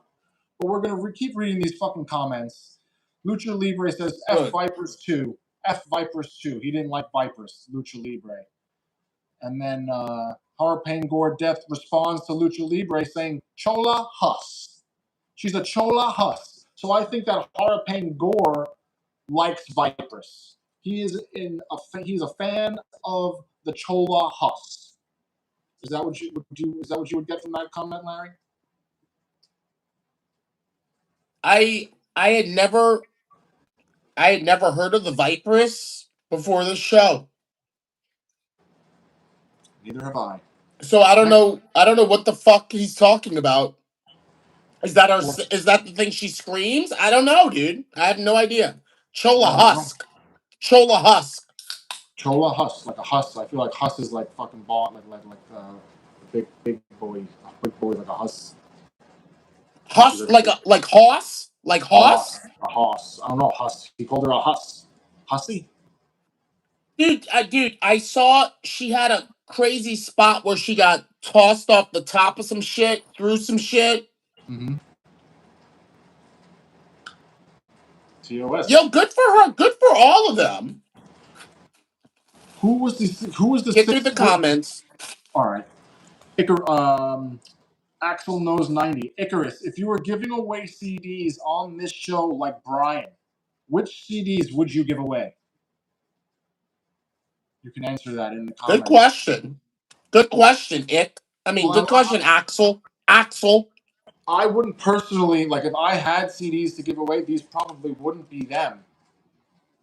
But we're going to keep reading these fucking comments. Lucha Libre says F Good. Vipers 2. F Vipers 2. He didn't like Vipers. Lucha Libre. And then Hurricane Gore Death responds to Lucha Libre saying Chola Huss. She's a Chola Huss. So I think that Hurricane Gore likes Vipers. He's a fan of the Chola Huss. Is that what you would get from that comment, Larry? I had never heard of the Viperous before this show. Neither have I. So I don't know what the fuck he's talking about. Is that the thing she screams? I don't know, dude. I have no idea. Chola Husk. Chola Husk. Chola Huss, like a Huss. I feel like Huss is like fucking bought, like big boy, like a Huss. Huss, like Hoss? Like Hoss? A Hoss. I don't know, Huss. He called her a Huss. Hussy? Dude, I saw she had a crazy spot where she got tossed off the top of some shit, through some shit. Mm-hmm. TOS. Yo, good for her. Good for all of them. Who was the Get through sixth? the comments. All right. Axel knows 90. Icarus, if you were giving away CDs on this show like Brian, which CDs would you give away? You can answer that in the Good comments. question. Good question, Ick. Good question, Axel. Axel. I wouldn't personally, like, if I had CDs to give away, these probably wouldn't be them.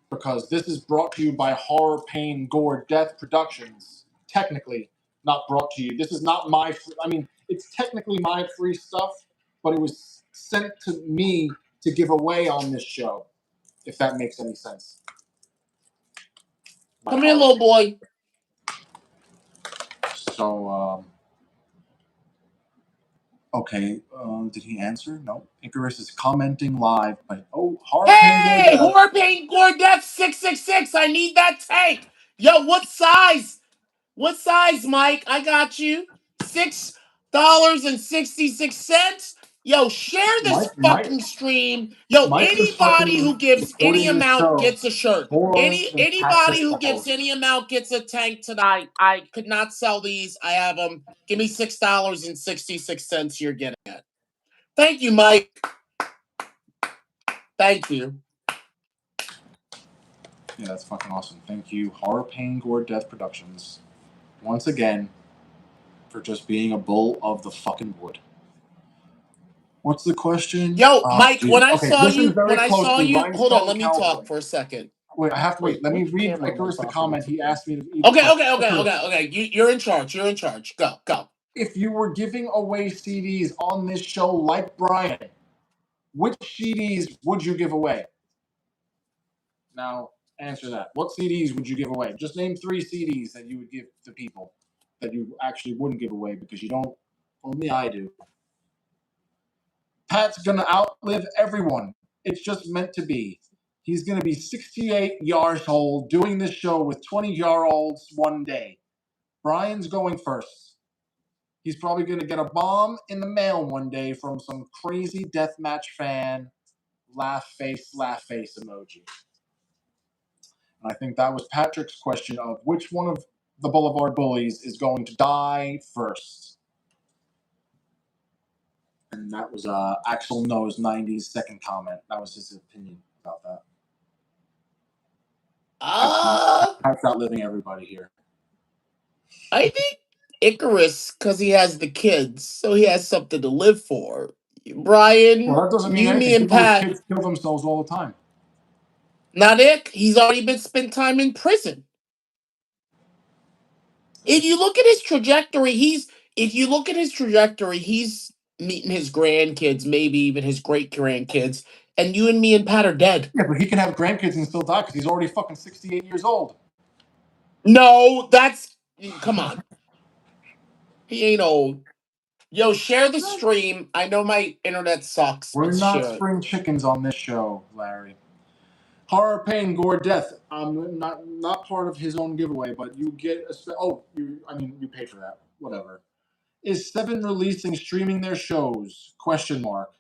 Because this is brought to you by Horror, Pain, Gore, Death Productions. Technically, not brought to you. This is not my. It's technically my free stuff, but it was sent to me to give away on this show. If that makes any sense. Come here, little boy. So, okay. Did he answer? No. Icarus is commenting live. But Horror, Pain, Hey, Gore, Death. Horror Pain Gore Death 666. I need that tank. Yo, what size? What size, Mike? I got you. $6.66. Yo, share this Mike, fucking stream. Yo, Mike was anybody fucking who gives any supporting the amount show gets a shirt. more than Anybody Patrick who the gives host. any amount gets a tank tonight. I could not sell these. I have them. Give me $6.66. You're getting it. Thank you, Mike. Thank you. Yeah, that's fucking awesome. Thank you, Horror, Pain, Gore, Death Productions, once again, for just being a bull of the fucking wood. What's the question? Yo, Mike, Jesus. when I Okay, saw listen you, very closely. hold on, Rhinestone let me Cowboy. talk for a second. Wait, I have to wait. Let me read Icarus the comment. He asked me to eat. Okay. You're in charge. You're in charge. Go. If you were giving away CDs on this show like Brian, which CDs would you give away? Now, answer that. What CDs would you give away? Just name 3 CDs that you would give to people that you actually wouldn't give away because you don't. Only I do. Pat's gonna outlive everyone. It's just meant to be. He's gonna be 68 years old doing this show with 20-year-olds one day. Brian's going first. He's probably gonna get a bomb in the mail one day from some crazy deathmatch fan. Laugh face emoji. And I think that was Patrick's question of which one of the Blvd Bullies is going to die first. And that was Axel Knows 90's second comment. That was his opinion about that. Pat's outliving everybody here. I think Icarus, because he has the kids, so he has something to live for. Brian, Well, that doesn't mean you, me, anything. and People with Pat. kids kill themselves all the time. Not Ick. He's already been spent time in prison. If you look at his trajectory, he's meeting his grandkids, maybe even his great grandkids, and you and me and Pat are dead. Yeah, but he can have grandkids and still die because he's already fucking 68 years old. No, come on. He ain't old. Yo, share the stream. I know my internet sucks, We're but not share it. spring chickens on this show, Larry. Horror, Pain, Gore, Death. Not part of his own giveaway, but you get you pay for that. Whatever. Is 7 releasing streaming their shows? Question mark.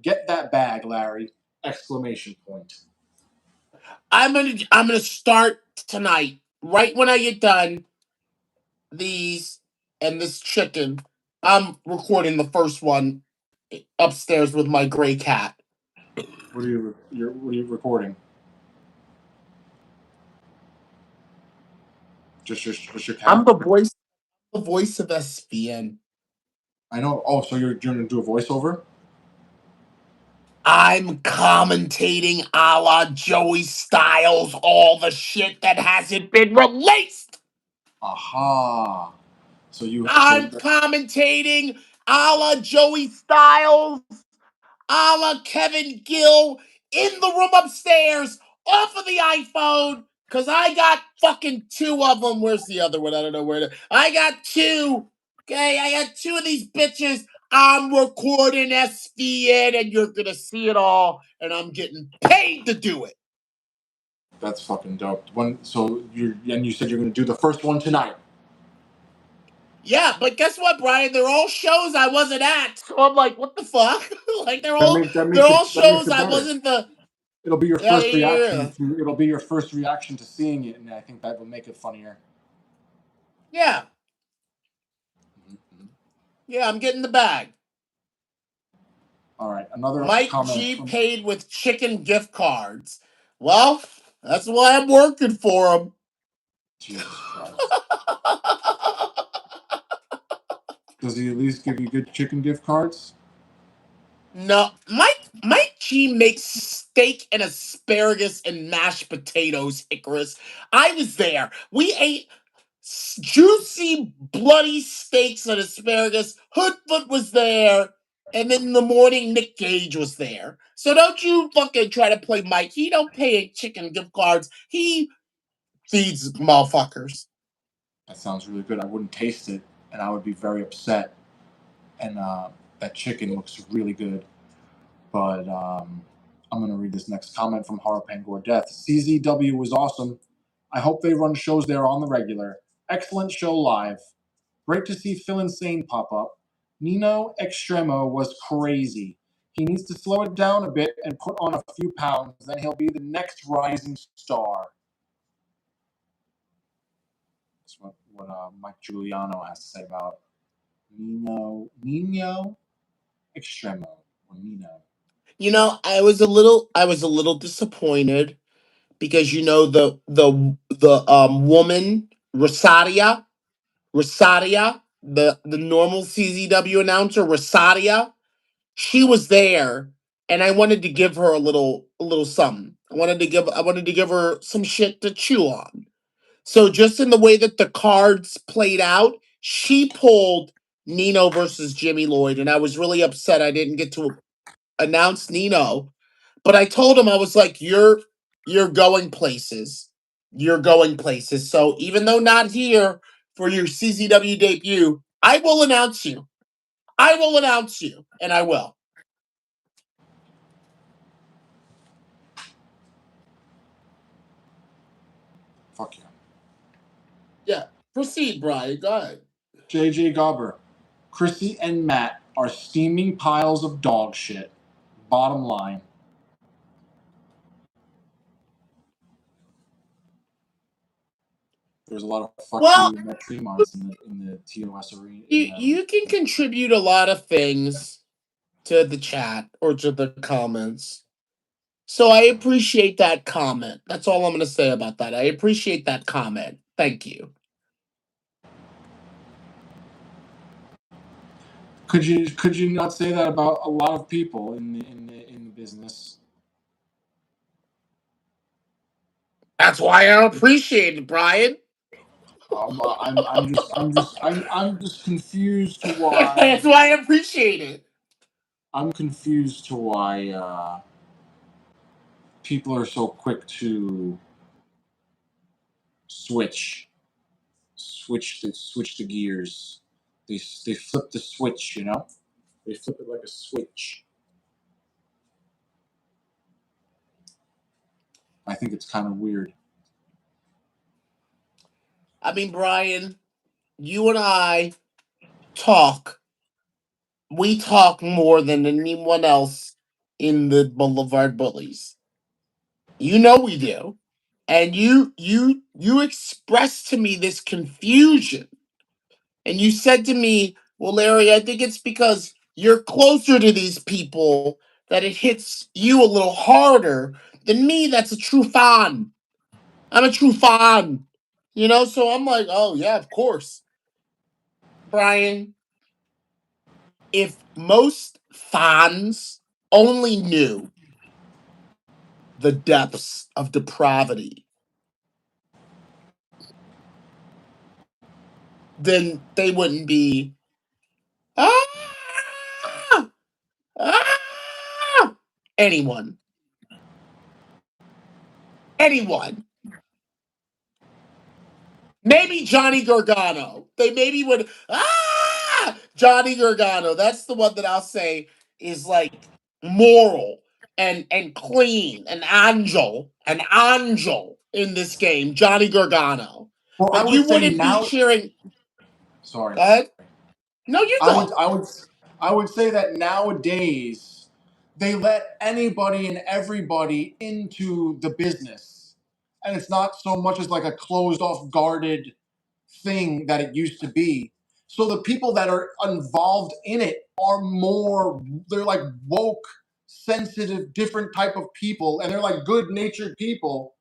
Get that bag, Larry! Exclamation point. I'm gonna start tonight. Right when I get done these and this chicken, I'm recording the first one upstairs with my gray cat. What are you recording? Just your cat? I'm the voice of SVN. I know. Oh, so you're gonna do a voiceover? I'm commentating a la Joey Styles all the shit that hasn't been released. Aha. I'm commentating a la Joey Styles, a la Kevin Gill in the room upstairs off of the iPhone because I got fucking 2 of them. Where's the other one? I don't know where. I got 2. Okay, I got 2 of these bitches. I'm recording SVN and you're going to see it all and I'm getting paid to do it. That's fucking dope. You said you're going to do the first one tonight. Yeah, but guess what, Brian? They're all shows I wasn't at. So I'm like, what the fuck? Like they're all shows I wasn't the. It'll be your first reaction. Yeah. It'll be your first reaction to seeing it, and I think that will make it funnier. Yeah. Mhm. Yeah, I'm getting the bag. All right, another Mike comment G from paid with chicken gift cards. Well, that's why I'm working for him. Jesus Christ. Does he at least give you good chicken gift cards? No, Mike G makes steak and asparagus and mashed potatoes, Icarus. I was there. We ate juicy, bloody steaks and asparagus. Hoodfoot was there. And then in the morning, Nick Gage was there. So don't you fucking try to play Mike. He don't pay chicken gift cards. He feeds motherfuckers. That sounds really good. I wouldn't taste it, and I would be very upset. And that chicken looks really good. But I'm going to read this next comment from Horror Pangor Death. CZW was awesome. I hope they run shows there on the regular. Excellent show live. Great to see Phil Insane pop up. Nino Extremo was crazy. He needs to slow it down a bit and put on a few pounds, then he'll be the next rising star. That's what Mike Giuliano has to say about Nino Extremo, or Nino. You know, I was a little disappointed because you know the woman Rosaria, the normal CZW announcer Rosaria, she was there, and I wanted to give her a little something. I wanted to give her some shit to chew on. So just in the way that the cards played out, she pulled Nino versus Jimmy Lloyd, and I was really upset I didn't get to announce Nino. But I told him, I was like, you're going places. You're going places. So even though not here for your CZW debut, I will announce you. I will announce you, and I will. Fuck yeah. Yeah. Proceed, Brian. Go ahead. JJ Gobber. Chrissy and Matt are steaming piles of dog shit. Bottom line. There's a lot of fuck Well, you and that Tremonts in the TOS arena. you can contribute a lot of things to the chat or to the comments. So I appreciate that comment. That's all I'm going to say about that. I appreciate that comment. Thank you. Could you not say that about a lot of people in the business? That's why I appreciate it, Brian. I'm just confused to That's why. why I appreciate it. I'm confused to why people are so quick to switch, switch the gears. They flip the switch, you know. They flip it like a switch. I think it's kind of weird. I mean, Brian, you and I talk. We talk more than anyone else in the Boulevard Bullies. You know we do. And you expressed to me this confusion. And you said to me, "Well, Larry, I think it's because you're closer to these people that it hits you a little harder than me that's a true fan. I'm a true fan." You know, so I'm like, "Oh, yeah, of course." Brian, if most fans only knew the depths of depravity, then they wouldn't be ah, ah, anyone. Anyone. Maybe Johnny Gargano. They maybe would Johnny Gargano. That's the one that I'll say is like moral and clean, an angel in this game, Johnny Gargano. Well, I But would you say wouldn't be now. cheering. Sorry. Go ahead. No, you I would go. I would I would say that nowadays they let anybody and everybody into the business. And it's not so much as like a closed off guarded thing that it used to be. So the people that are involved in it are more, they're like woke, sensitive, different type of people, and they're like good-natured people.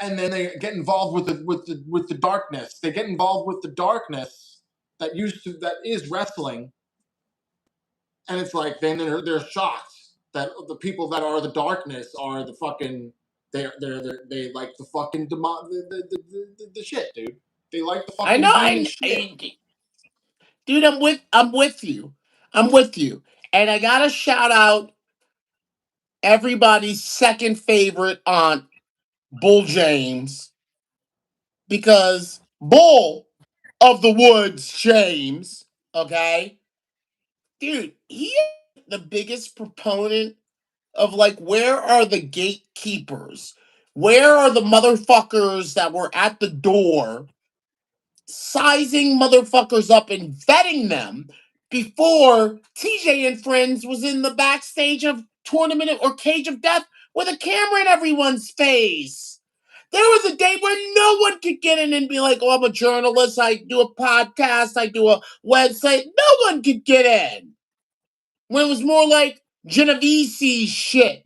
And then they get involved with the darkness. They get involved with the darkness that is wrestling, and it's like then they're shocked that the people that are the darkness are the fucking they like the fucking the shit, dude. They like the I know. fucking demon shit. Dude, I'm with you. I'm with you. And I gotta shout out everybody's second favorite aunt, Bull James, because Bull of the Woods James, okay, dude, he is the biggest proponent of like where are the gatekeepers? Where are the motherfuckers that were at the door sizing motherfuckers up and vetting them before TJ and Friends was in the backstage of Tournament or Cage of Death with a camera in everyone's face? There was a day where no one could get in and be like, oh, I'm a journalist, I do a podcast, I do a website. No one could get in. When it was more like Genovese shit,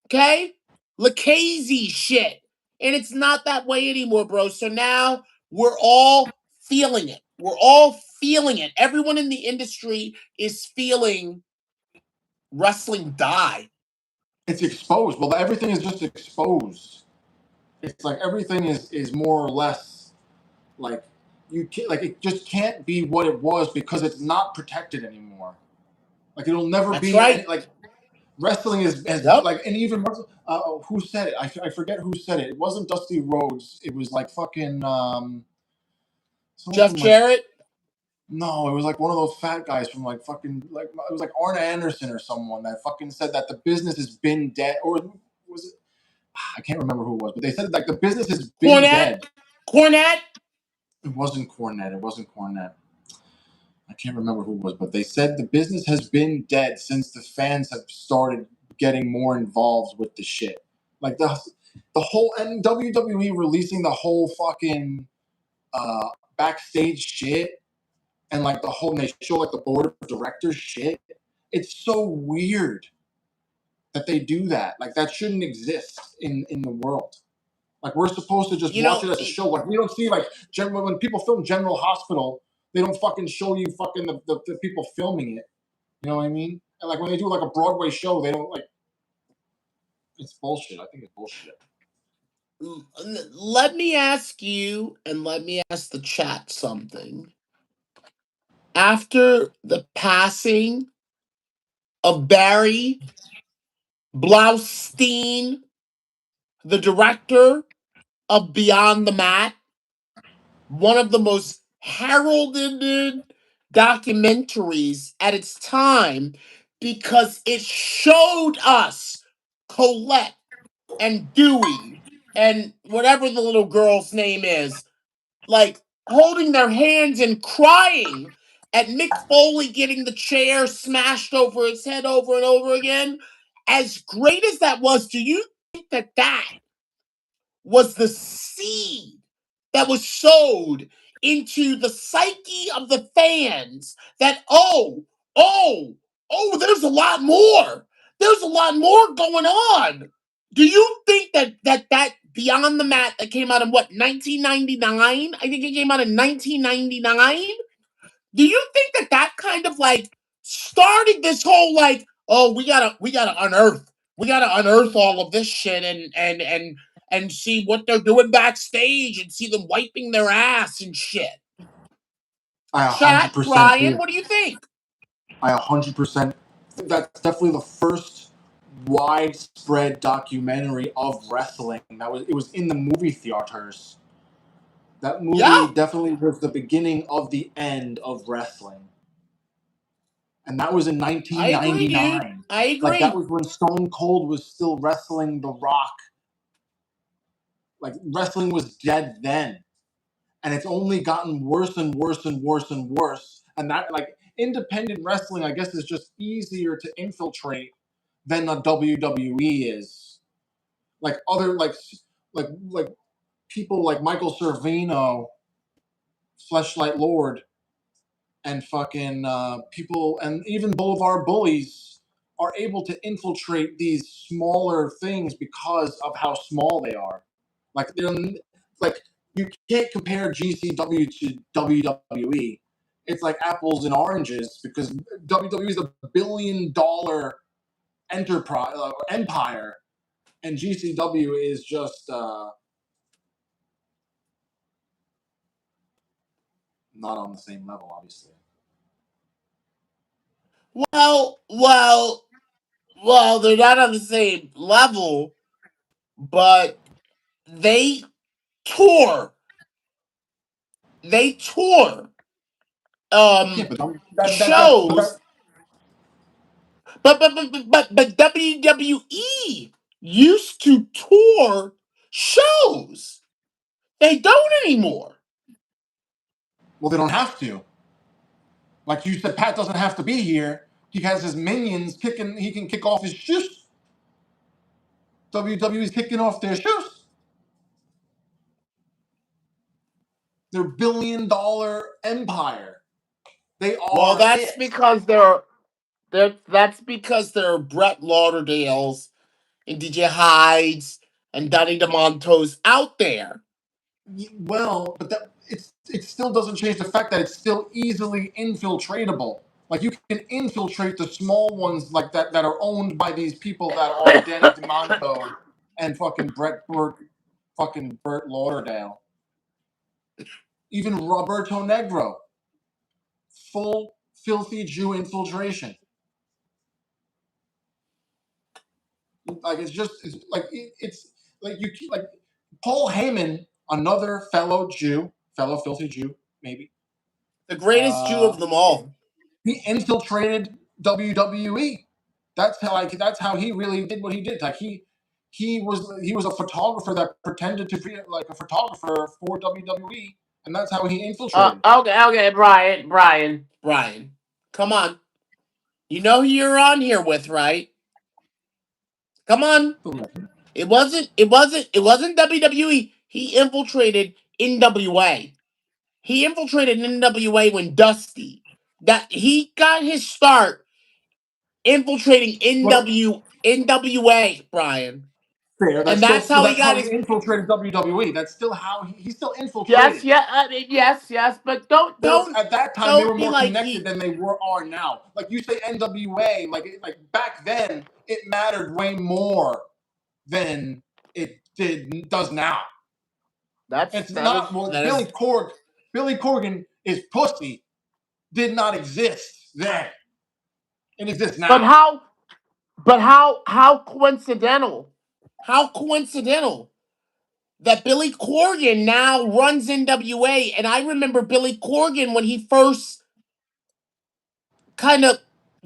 okay? Lucchese shit. And it's not that way anymore, bro. So now we're all feeling it. We're all feeling it. Everyone in the industry is feeling wrestling die. It's exposed. Well, everything is just exposed. It's like everything is more or less like you can't, like it just can't be what it was because it's not protected anymore. Like it'll never That's be any, right. like wrestling has Yep. like, and even who said it? I forget who said it. It wasn't Dusty Rhodes. It was like fucking Jeff from like, Jarrett. no, it was like one of those fat guys from like fucking like it was like Arn Anderson or someone that fucking said that the business has been dead, or was it? I can't remember who it was, but they said like the business has been dead. Cornette. It wasn't Cornette. It wasn't Cornette. I can't remember who it was, but they said the business has been dead since the fans have started getting more involved with the shit. Like the whole, and WWE releasing the whole fucking backstage shit, and like the whole, and they show like the board of directors shit. It's so weird that they do that. Like that shouldn't exist in the world. Like we're supposed to just watch it as a show. Like we don't see like when people film General Hospital, they don't fucking show you fucking the people filming it. You know what I mean? And like when they do like a Broadway show, they don't like. It's bullshit. I think it's bullshit. Let me ask you, and let me ask the chat something. After the passing of Barry Blaustein, the director of Beyond the Mat, one of the most heralded documentaries at its time, because it showed us Colette and Dewey and whatever the little girl's name is, like holding their hands and crying at Mick Foley getting the chair smashed over his head over and over again. As great as that was, do you think that that was the seed that was sowed into the psyche of the fans that, there's a lot more. There's a lot more going on. Do you think that Beyond the Mat that came out in what, 1999? I think it came out in 1999. Do you think that kind of like started this whole like, oh, we gotta unearth all of this shit and see what they're doing backstage and see them wiping their ass and shit? I Chat, 100% Brian, do. what do you think? I 100%. That's definitely the first widespread documentary of wrestling. It was in the movie theaters. That movie Yeah, definitely was the beginning of the end of wrestling. And that was in I agree, dude. 1999. I Like that agree. was when Stone Cold was still wrestling The Rock. Like wrestling was dead then. And it's only gotten worse and worse and worse and worse. And that, like, independent wrestling, I guess, is just easier to infiltrate than the WWE is. Like other like people like Michael Servino, Fleshlight Lord, and fucking people, and even Blvd Bullies are able to infiltrate these smaller things because of how small they are. Like they're like you can't compare GCW to WWE. It's like apples and oranges because WWE is a $1 billion enterprise empire, and GCW is just not on the same level, obviously. Well, they're not on the same level, but they tour. They tour Yeah, but that shows, but WWE used to tour shows. They don't anymore. well, they don't have to. Like you said, Pat doesn't have to be here. He has his minions kicking. He can kick off his shoes. WWE is kicking off their shoes. Their $1 billion empire. They Well, are that's it. because that's because there are Brett Lauderdales and DJ Hydes and Donny DeMontos out there. Well, but it still doesn't change the fact that it's still easily infiltratable. Like you can infiltrate the small ones like that are owned by these people that are Danny DeMonto and fucking Burt Lauderdale. Even Roberto Negro. Full filthy Jew infiltration. Like it's like you like Paul Heyman, another fellow Jew, fellow filthy Jew, maybe. The greatest Jew of them all. He infiltrated WWE. That's how he really did what he did. Like he was a photographer that pretended to be like a photographer for WWE, and that's how he infiltrated. Okay, Brian. Come on. You know who you're on here with, right? Come on. It wasn't WWE. He infiltrated NWA. He infiltrated NWA when Dusty. That he got his start infiltrating But NWA, Brian. fair. And that's how he That's got how he his. infiltrated WWE. That's still how he still Yes, infiltrated. yeah, I mean, yes, but don't don't At that time they were don't be more like connected he. than they are now. Like you say NWA, like back then it mattered way more than does now. It's That is not well, that is. Billy Corgan is pussy did not exist then. It exists But now. how? But how coincidental? How coincidental that Billy Corgan now runs NWA, and I remember Billy Corgan when he first kind of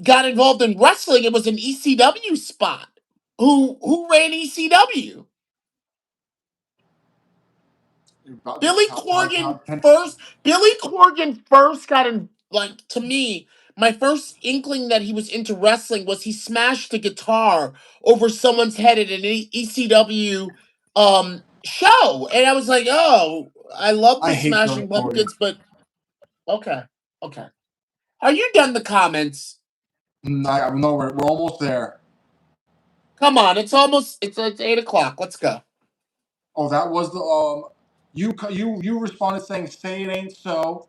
got involved in wrestling. It was an ECW spot. Who ran ECW? Billy Corgan first. Billy Corgan first got in. Like to me, my first inkling that he was into wrestling was he smashed the guitar over someone's head at an ECW show, and I was like, oh, I love I the hate Billy Smashing Corgan. Pumpkins, but okay, okay. Are you done the comments? No, we're almost there. Come on, it's 8 o'clock. Let's go. Oh, that was the you responded saying "Say it ain't so"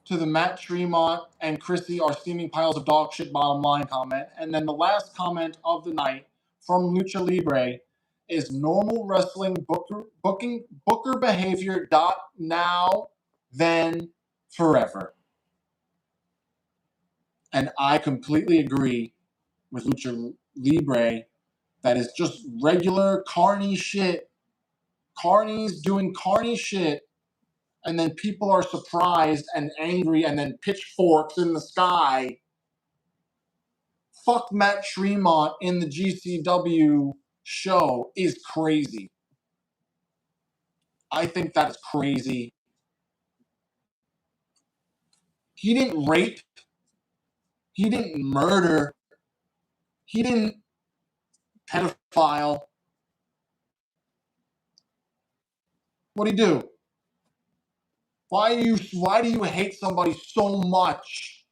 to the Matt Tremont and Chrissy are steaming piles of dog shit bottom line comment, and then the last comment of the night from Lucha Libre is normal wrestling booker behavior. Now, then, forever, and I completely agree with Lucha Libre. That is just regular carny shit. Carnies doing carny shit, and then people are surprised and angry, and then pitchforks in the sky. Fuck Matt Tremont in the GCW show is crazy. I think that's crazy. He didn't rape. He didn't murder. He didn't pedophile. What'd he do? Why do you hate somebody so much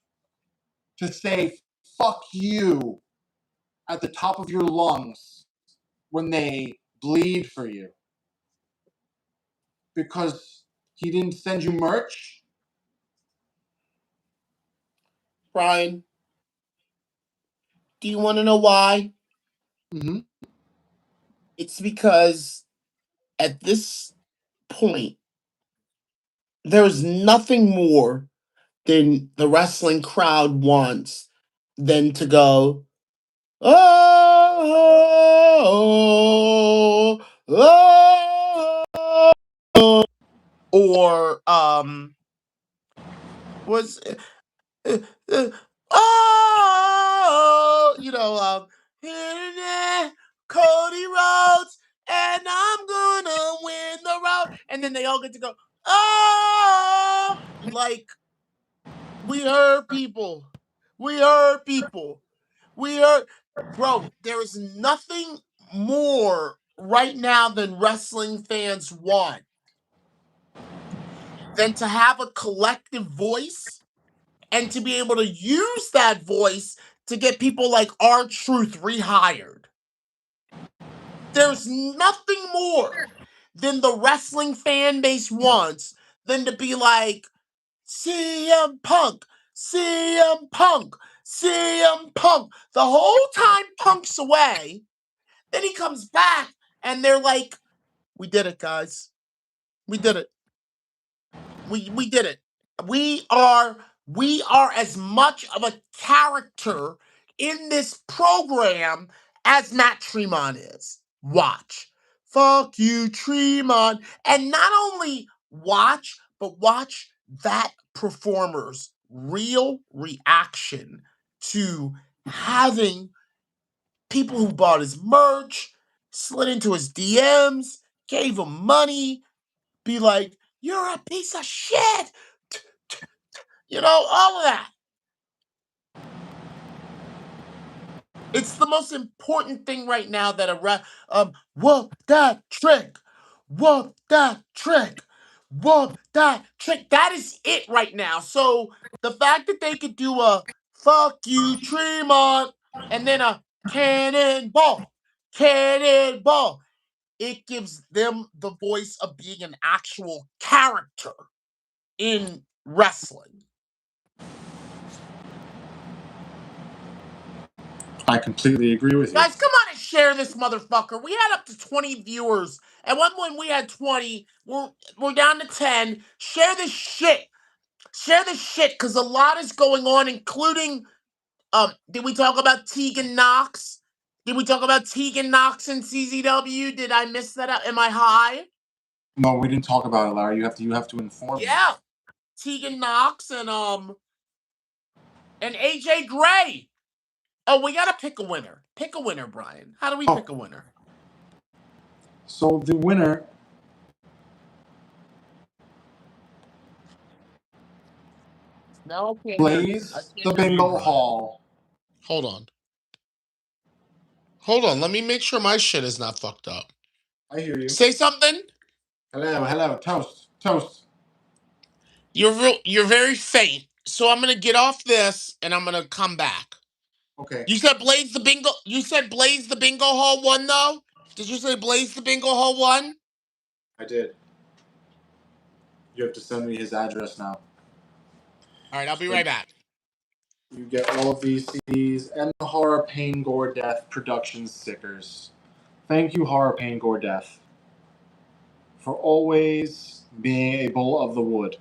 to say fuck you at the top of your lungs when they bleed for you? Because he didn't send you merch? Brian, do you want to know why? Mm-hmm. It's because at this point, there's nothing more than the wrestling crowd wants than to go, oh, oh, oh, or was uh, uh, oh, Cody Rhodes, and I'm gonna win the road, and then they all get to go, oh, like we heard people, we heard people, we heard, bro. There is nothing more right now than wrestling fans want than to have a collective voice and to be able to use that voice to get people like R-Truth rehired. There's nothing more than the wrestling fan base wants than to be like, CM Punk, CM Punk, CM Punk. The whole time Punk's away, then he comes back and they're like, we did it, guys. We did it. We did it. We are as much of a character in this program as Matt Tremont is. Watch. Fuck you, Tremont. And not only watch, but watch that performer's real reaction to having people who bought his merch, slid into his DMs, gave him money, be like, you're a piece of shit. All of that. It's the most important thing right now that whoop that trick. Whoop that trick. Whoop that trick. That is it right now. So the fact that they could do a fuck you, Tremont, and then a cannonball, it gives them the voice of being an actual character in wrestling. I completely agree with you. Guys, come on and share this motherfucker. We had up to 20 viewers. At one point, we had 20. We're down to 10. Share this shit. Share this shit, because a lot is going on, including, did we talk about Tegan Knox? Did we talk about Tegan Knox and CZW? Did I miss that out? Am I high? No, we didn't talk about it, Larry. You have to inform me. Yeah. Tegan Knox and AJ Gray. Oh, we gotta pick a winner. Pick a winner, Brian. How do we pick a winner? So the winner No, Blaze the Bingo Hall. Hold on. Let me make sure my shit is not fucked up. I hear you. Say something. Hello. Toast. You're very faint. So I'm gonna get off this and I'm gonna come back. Okay. You said Blaze the Bingo. You said Blaze the Bingo Hall won though? Did you say Blaze the Bingo Hall won? I did. You have to send me his address now. All right, I'll be right back. You get all of these CDs and the Horror, Pain, Gore, Death Productions stickers. Thank you, Horror, Pain, Gore, Death, for always being a bull of the wood.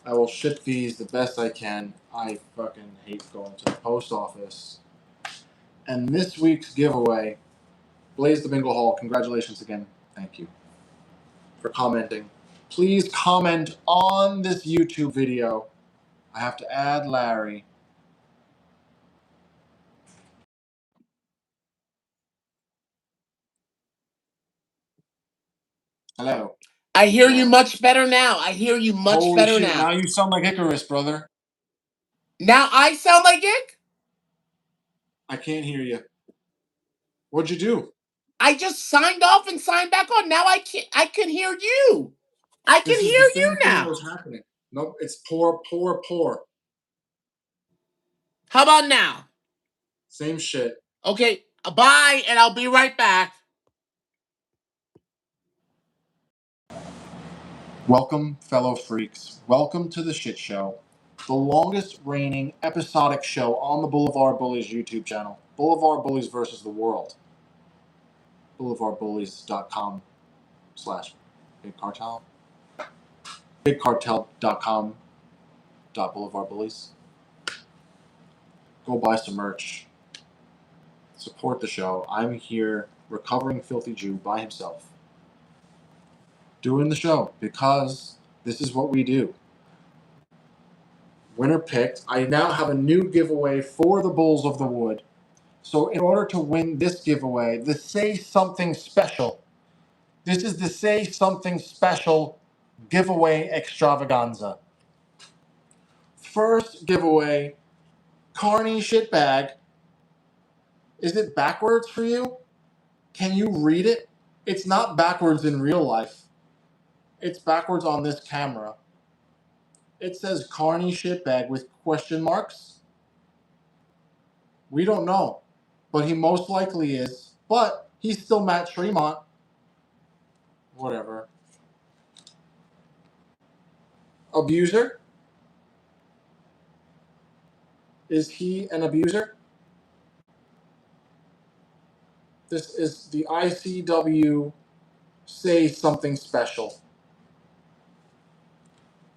I will ship these the best I can. I fucking hate going to the post office. And this week's giveaway, Blaze the Bingo Hall, congratulations again. Thank you for commenting. Please comment on this YouTube video. I have to add Larry. Hello. I hear you much better now. Holy better shit, now. now you sound like Icarus, brother. Now I sound like it? I can't hear you. What'd you do? I just signed off and signed back on. Now I can hear you. I can This is hear the you same thing that now. was happening. Nope, it's poor, poor, poor. How about now? Same shit. Okay, bye, and I'll be right back. Welcome, fellow freaks. Welcome to the shit show. The longest reigning episodic show on the Blvd Bullies YouTube channel. Blvd Bullies versus the world. BlvdBullies.com/BigCartel. BigCartel.com.BlvdBullies. Go buy some merch. Support the show. I'm here, recovering filthy Jew by himself, doing the show because this is what we do. Winner picked. I now have a new giveaway for the Bulls of the Wood. So in order to win this giveaway, the Say Something Special. This is the Say Something Special giveaway extravaganza. First giveaway, Carney Shitbag. Is it backwards for you? Can you read it? It's not backwards in real life. It's backwards on this camera. It says Carney Shitbag with question marks. We don't know, but he most likely is. But he's still Matt Tremont. Whatever. Abuser? Is he an abuser? This is the ICW Say Something Special.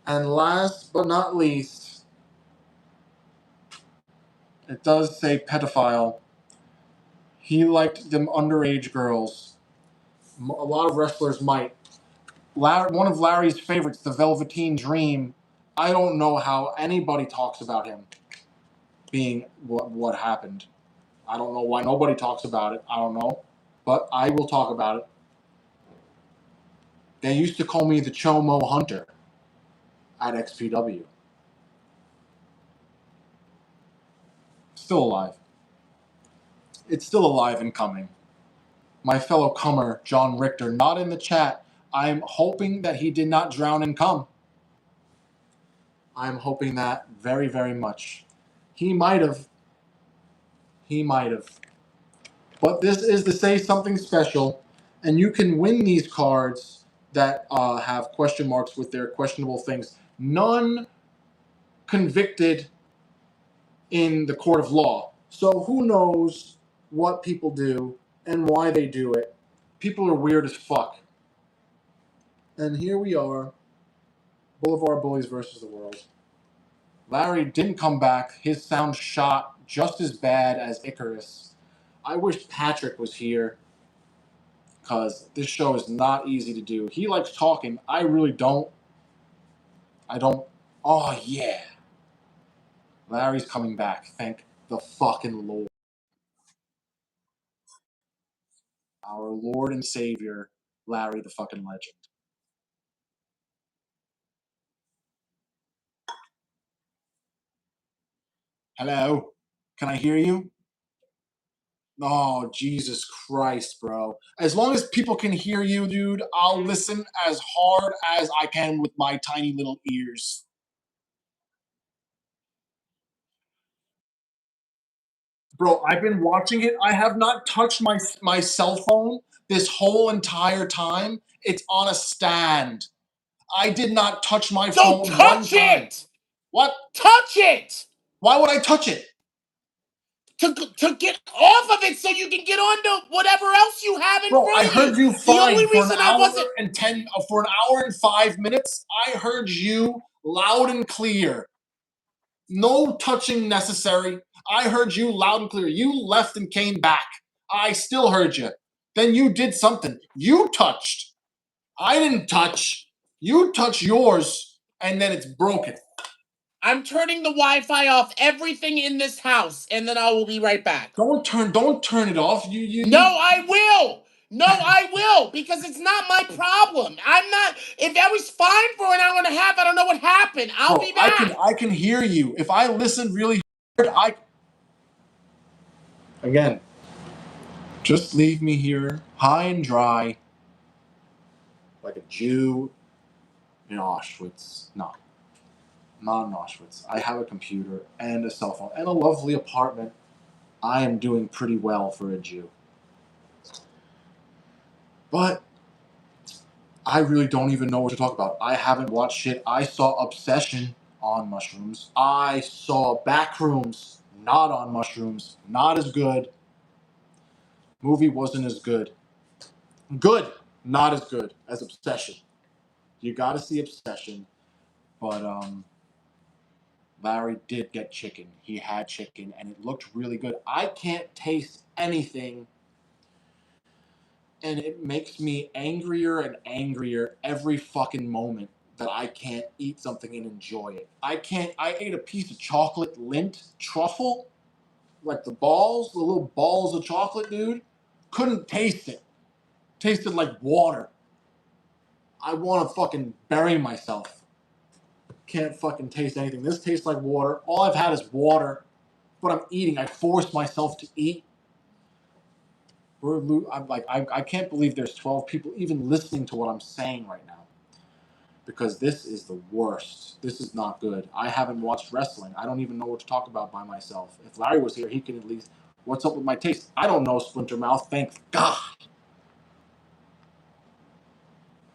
And last but not least, it does say pedophile. He liked them underage girls. A lot of wrestlers might. One of Larry's favorites, the Velveteen Dream. I don't know how anybody talks about him being what happened. I don't know why nobody talks about it. I don't know. But I will talk about it. They used to call me the Chomo Hunter at XPW. Still alive. It's still alive and coming. My fellow comer, John Richter, not in the chat. I'm hoping that he did not drown and come. I'm hoping that very, very much. He might have. He might have. But this is the Say Something Special, and you can win these cards that have question marks with their questionable things. None convicted in the court of law. So who knows what people do and why they do it. People are weird as fuck. And here we are, Blvd Bullies versus the world. Larry didn't come back. His sound shot just as bad as Icarus. I wish Patrick was here, because this show is not easy to do. He likes talking. I really don't. I don't. Oh, yeah. Larry's coming back. Thank the fucking Lord. Our Lord and Savior, Larry the fucking Legend. Hello? Can I hear you? Oh, Jesus Christ, bro. As long as people can hear you, dude, I'll listen as hard as I can with my tiny little ears. Bro, I've been watching it. I have not touched my cell phone this whole entire time. It's on a stand. I did not touch my Don't phone one touch time. it! What? Touch it! Why would I touch it? To get off of it so you can get on to whatever else you have in Bro, front I of heard you The fine only for an reason I hour wasn't... and 5 minutes. I heard you loud and clear. No touching necessary. I heard you loud and clear. You left and came back. I still heard you. Then you did something. You touched. I didn't touch. You touch yours, and then it's broken. I'm turning the Wi-Fi off everything in this house, and then I will be right back. Don't turn it off. No, I will. No, I will, because it's not my problem. I'm not. If I was fine for an hour and a half, I don't know what happened. I'll be back. I can hear you. If I listen really hard, again. Just leave me here, high and dry, like a Jew in Auschwitz. No, not in Auschwitz. I have a computer and a cell phone and a lovely apartment. I am doing pretty well for a Jew. But I really don't even know what to talk about. I haven't watched shit. I saw Obsession on mushrooms. I saw Backrooms not on mushrooms. Not as good. Movie wasn't as good. Good, not as good as Obsession. You got to see Obsession, but Larry did get chicken. He had chicken, and it looked really good. I can't taste anything, and it makes me angrier and angrier every fucking moment that I can't eat something and enjoy it. I can't. I ate a piece of chocolate Lindt truffle, like the balls, the little balls of chocolate, dude. Couldn't taste it. Tasted like water. I want to fucking bury myself. Can't fucking taste anything. This tastes like water. All I've had is water, but I'm eating. I forced myself to eat. I'm like, I can't believe there's 12 people even listening to what I'm saying right now. Because this is the worst. This is not good. I haven't watched wrestling. I don't even know what to talk about by myself. If Larry was here, he could at least, what's up with my taste? I don't know, Splinter Mouth. Thank God.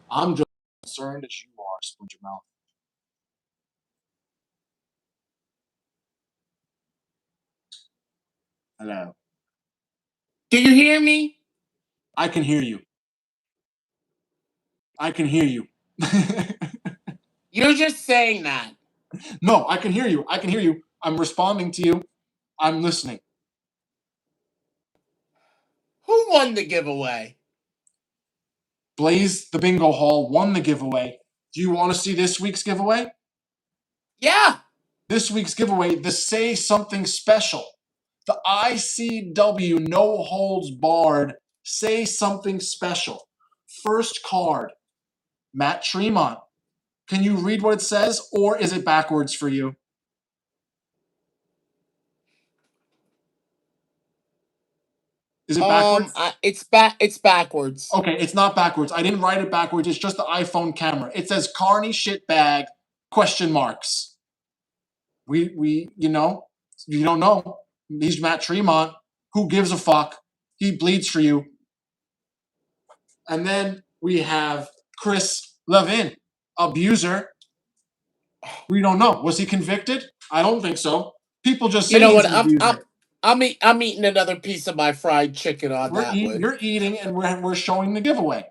I'm just as concerned as you are, Splinter Mouth. Hello. Do you hear me? I can hear you. I can hear you. You're just saying that. No, I can hear you. I can hear you. I'm responding to you. I'm listening. Who won the giveaway? Blaze the Bingo Hall won the giveaway. Do you want to see this week's giveaway? Yeah. This week's giveaway, the Say Something Special. The ICW No Holds Barred Say Something Special. First card, Matt Tremont. Can you read what it says, or is it backwards for you? Is it backwards? It's backwards. Okay, it's not backwards. I didn't write it backwards. It's just the iPhone camera. It says Carney shitbag, question marks. We you know, you don't know. He's Matt Tremont. Who gives a fuck? He bleeds for you. And then we have Chris Levin, abuser. We don't know. Was he convicted? I don't think so. People just say You know he's what? an abuser. I'm eating another piece of my fried chicken on that one. You're eating, and we're showing the giveaway.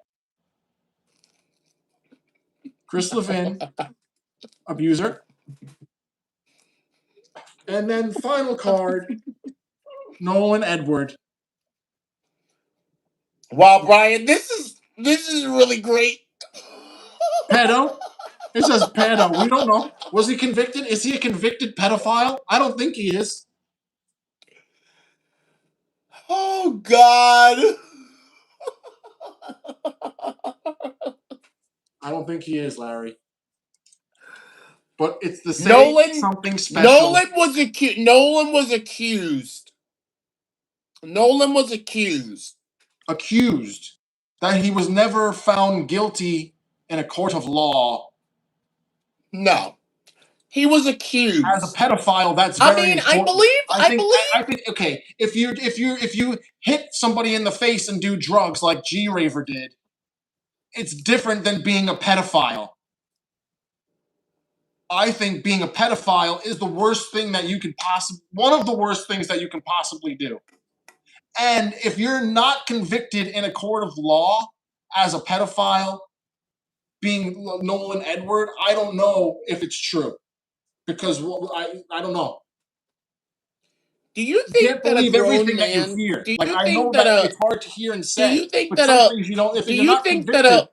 Chris Levin, abuser. And then final card, Nolan Edward. Wow, Brian, this is really great. Pedo. It says pedo. We don't know. Was he convicted? Is he a convicted pedophile? I don't think he is. Oh God. I don't think he is, Larry. But it's the Say Something Special. Nolan was accused. Nolan was accused. Accused that he was never found guilty in a court of law. No. He was accused. As a pedophile, that's very important. I believe. I think okay, if you hit somebody in the face and do drugs like G Raver did, it's different than being a pedophile. I think being a pedophile is the worst thing that you can one of the worst things that you can possibly do. And if you're not convicted in a court of law as a pedophile, being Nolan Edward, I don't know if it's true. Because I don't know. Do you think that a grown man? That you hear. Do you like I think know that it's hard to hear and say. Do you think but that some things you don't? If do you're you not think convicted that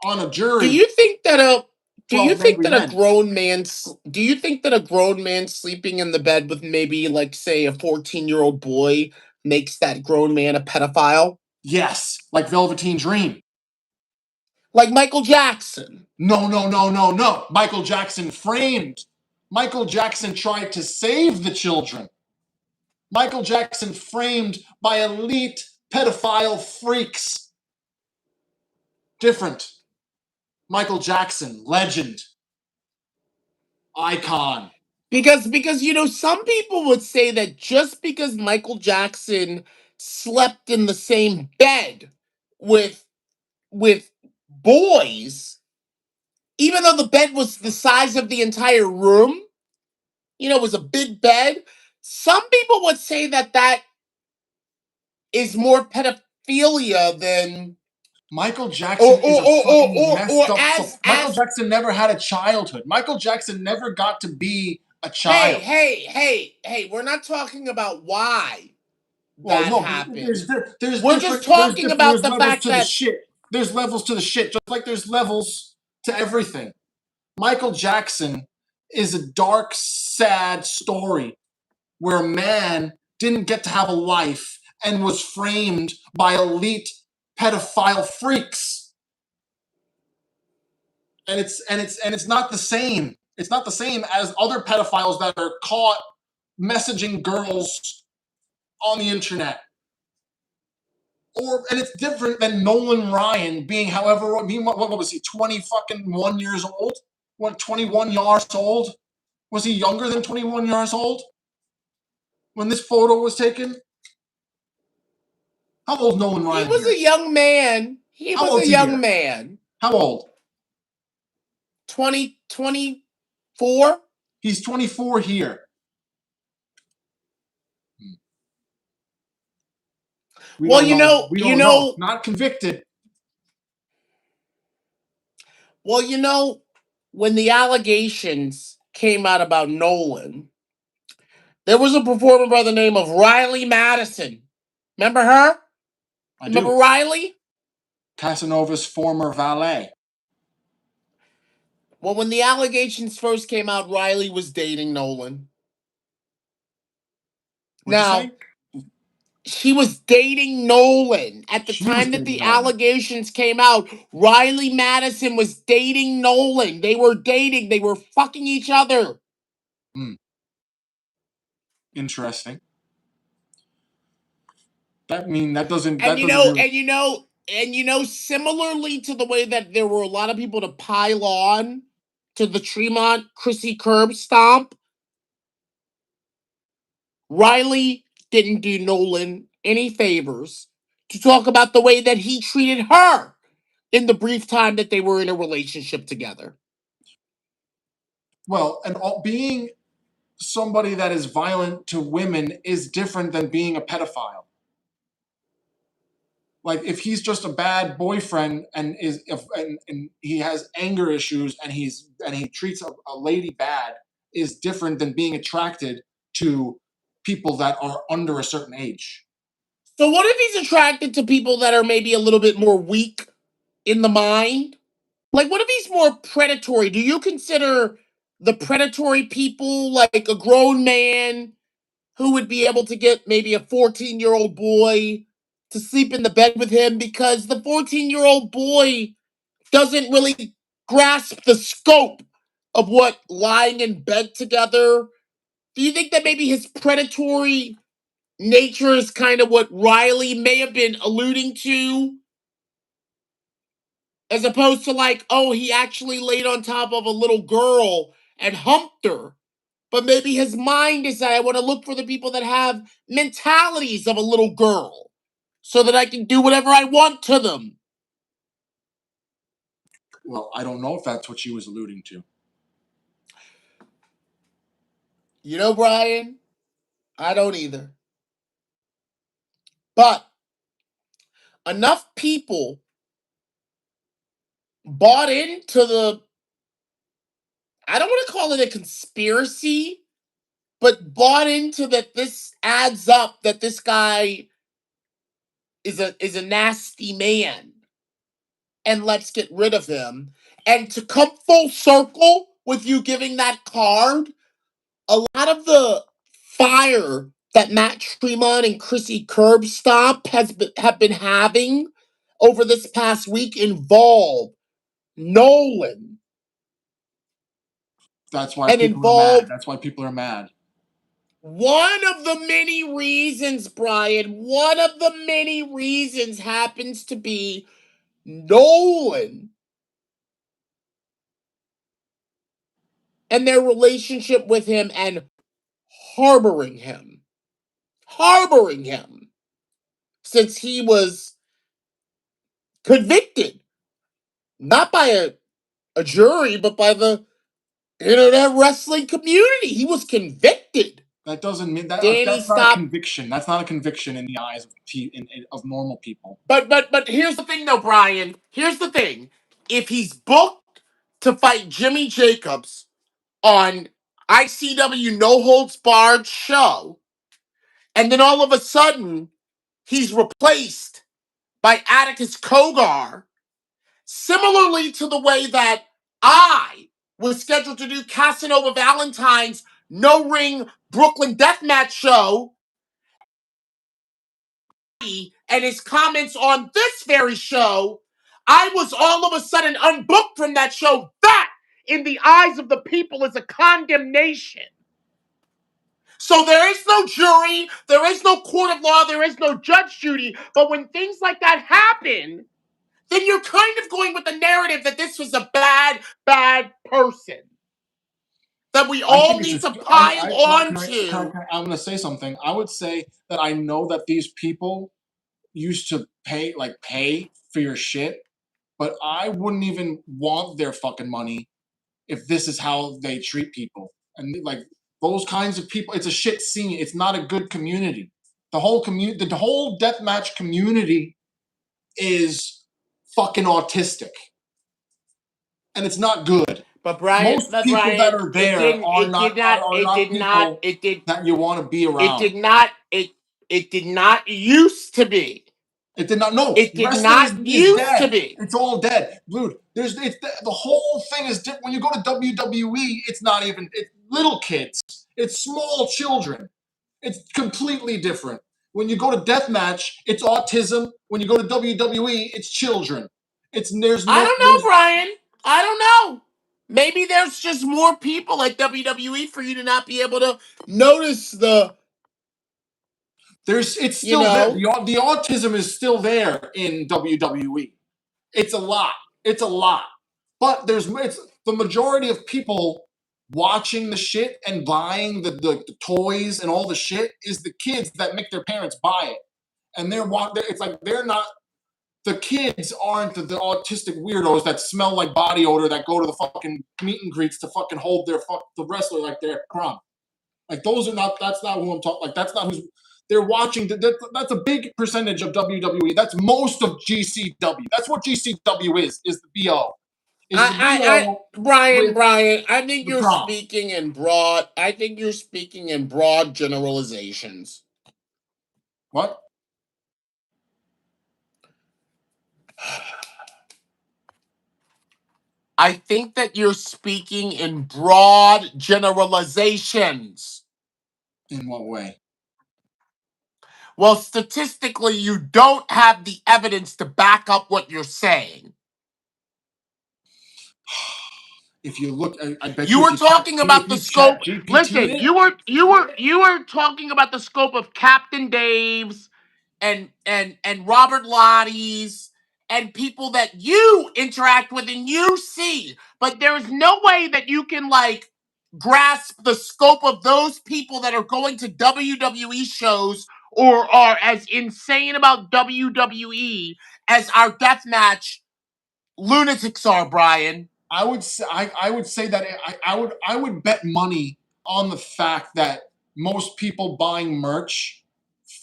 on a jury? Do you think that a grown man? Do you think that a grown man sleeping in the bed with maybe like say a 14-year-old boy makes that grown man a pedophile? Yes, like Velveteen Dream. Like Michael Jackson. No. Michael Jackson framed. Michael Jackson tried to save the children. Michael Jackson framed by elite pedophile freaks. Different. Michael Jackson, legend, icon. Because some people would say that just because Michael Jackson slept in the same bed with boys, even though the bed was the size of the entire room, it was a big bed. Some people would say that that is more pedophilia than Michael Jackson is a fucking or messed up soul. Michael as Jackson never had a childhood. Michael Jackson never got to be a hey, child. hey, we're not talking about why Well, that no, but happened. there's We're just different talking about there's the levels fact to the that, shit. There's levels to the shit, just like there's levels to everything. Michael Jackson is a dark, sad story where a man didn't get to have a life and was framed by elite pedophile freaks. And it's not the same. It's not the same as other pedophiles that are caught messaging girls on the internet. And it's different than Nolan Ryan being, however, what was he, 21 years old? 21 years old? Was he younger than 21 years old when this photo was taken? How old Nolan he Ryan was here? a young man. He How was a old's he young here? man. How old? 24. He's 24 here. We Well, don't know. We don't know. Not convicted. well, when the allegations came out about Nolan, there was a performer by the name of Riley Madison. Remember her? I Remember do. Riley? Casanova's former valet. Well, when the allegations first came out, Riley was dating Nolan. What'd you Now, say? she was dating Nolan. At the She was time that dating the Nolan. allegations came out, Riley Madison was dating Nolan. They were dating. They were fucking each other. Interesting. That doesn't And really. similarly to the way that there were a lot of people to pile on to the Tremont Chrissy curb stomp, Riley didn't do Nolan any favors to talk about the way that he treated her in the brief time that they were in a relationship together. Well, and being somebody that is violent to women is different than being a pedophile. Like if he's just a bad boyfriend and and he has anger issues and he treats a lady bad is different than being attracted to people that are under a certain age. So what if he's attracted to people that are maybe a little bit more weak in the mind? Like, what if he's more predatory? Do you consider the predatory people like a grown man who would be able to get maybe a 14-year-old boy to sleep in the bed with him because the 14-year-old boy doesn't really grasp the scope of what lying in bed together? Do you think that maybe his predatory nature is kind of what Riley may have been alluding to? As opposed to like, oh, he actually laid on top of a little girl and humped her. But maybe his mind is that I want to look for the people that have mentalities of a little girl so that I can do whatever I want to them. Well, I don't know if that's what she was alluding to. Brian, I don't either. But enough people bought into I don't want to call it a conspiracy, but bought into that this adds up, that this guy is a nasty man, and let's get rid of him. And to come full circle with you giving that card, a lot of the fire that Matt Tremont and Chrissy Curbstomp have been having over this past week involve Nolan That's why and people are mad. involve That's why people are mad. One of the many reasons, Brian, one of the many reasons happens to be Nolan and their relationship with him and harboring him. Harboring him. Since he was convicted. Not by a jury, but by the internet wrestling community. He was convicted. That doesn't mean that Danny, that's not a stop. conviction. That's not a conviction in the eyes of normal people. But here's the thing, though, Brian. Here's the thing. If he's booked to fight Jimmy Jacobs on ICW No Holds Barred show, and then all of a sudden he's replaced by Atticus Cogar, similarly to the way that I was scheduled to do Casanova Valentine's No Ring Brooklyn Deathmatch show, and his comments on this very show, I was all of a sudden unbooked from that show. That, in the eyes of the people, is a condemnation. So there is no jury, there is no court of law, there is no Judge Judy. But when things like that happen, then you're kind of going with the narrative that this was a bad, bad person that we all need to pile on to. I'm going to say something. I would say that I know that these people used to pay for your shit, but I wouldn't even want their fucking money if this is how they treat people. And like those kinds of people, it's a shit scene. It's not a good community. The whole deathmatch community is fucking autistic, and it's not good. But Brian, Most people that are there are not people that you want to be around. It did not used to be. It did not. No, it did not used to be. It's all dead, dude. The whole thing is different. When you go to WWE, it's not even. It's little kids. It's small children. It's completely different. When you go to deathmatch, it's autism. When you go to WWE, it's children. I don't know, Brian. I don't know. Maybe there's just more people at WWE for you to not be able to notice the. It's still there. The autism is still there in WWE. It's a lot. It's a lot. But it's the majority of people watching the shit and buying the toys and all the shit is the kids that make their parents buy it. And it's like they're not. The kids aren't the autistic weirdos that smell like body odor that go to the fucking meet and greets to fucking hold the wrestler like they're crumb. Like those are not. That's not who I'm talking. Like that's not who's. They're watching. That's a big percentage of WWE. That's most of GCW. That's what GCW is the BO. Brian, I think you're speaking in broad. I think you're speaking in broad generalizations. What? I think that you're speaking in broad generalizations. In what way? Well, statistically, you don't have the evidence to back up what you're saying. If you look, I bet you were talking about the scope. Listen, you were talking about the scope of Captain Dave's and Robert Lottie's and people that you interact with and you see, but there is no way that you can grasp the scope of those people that are going to WWE shows or are as insane about WWE as our deathmatch lunatics are, Brian. I would say that I would bet money on the fact that most people buying merch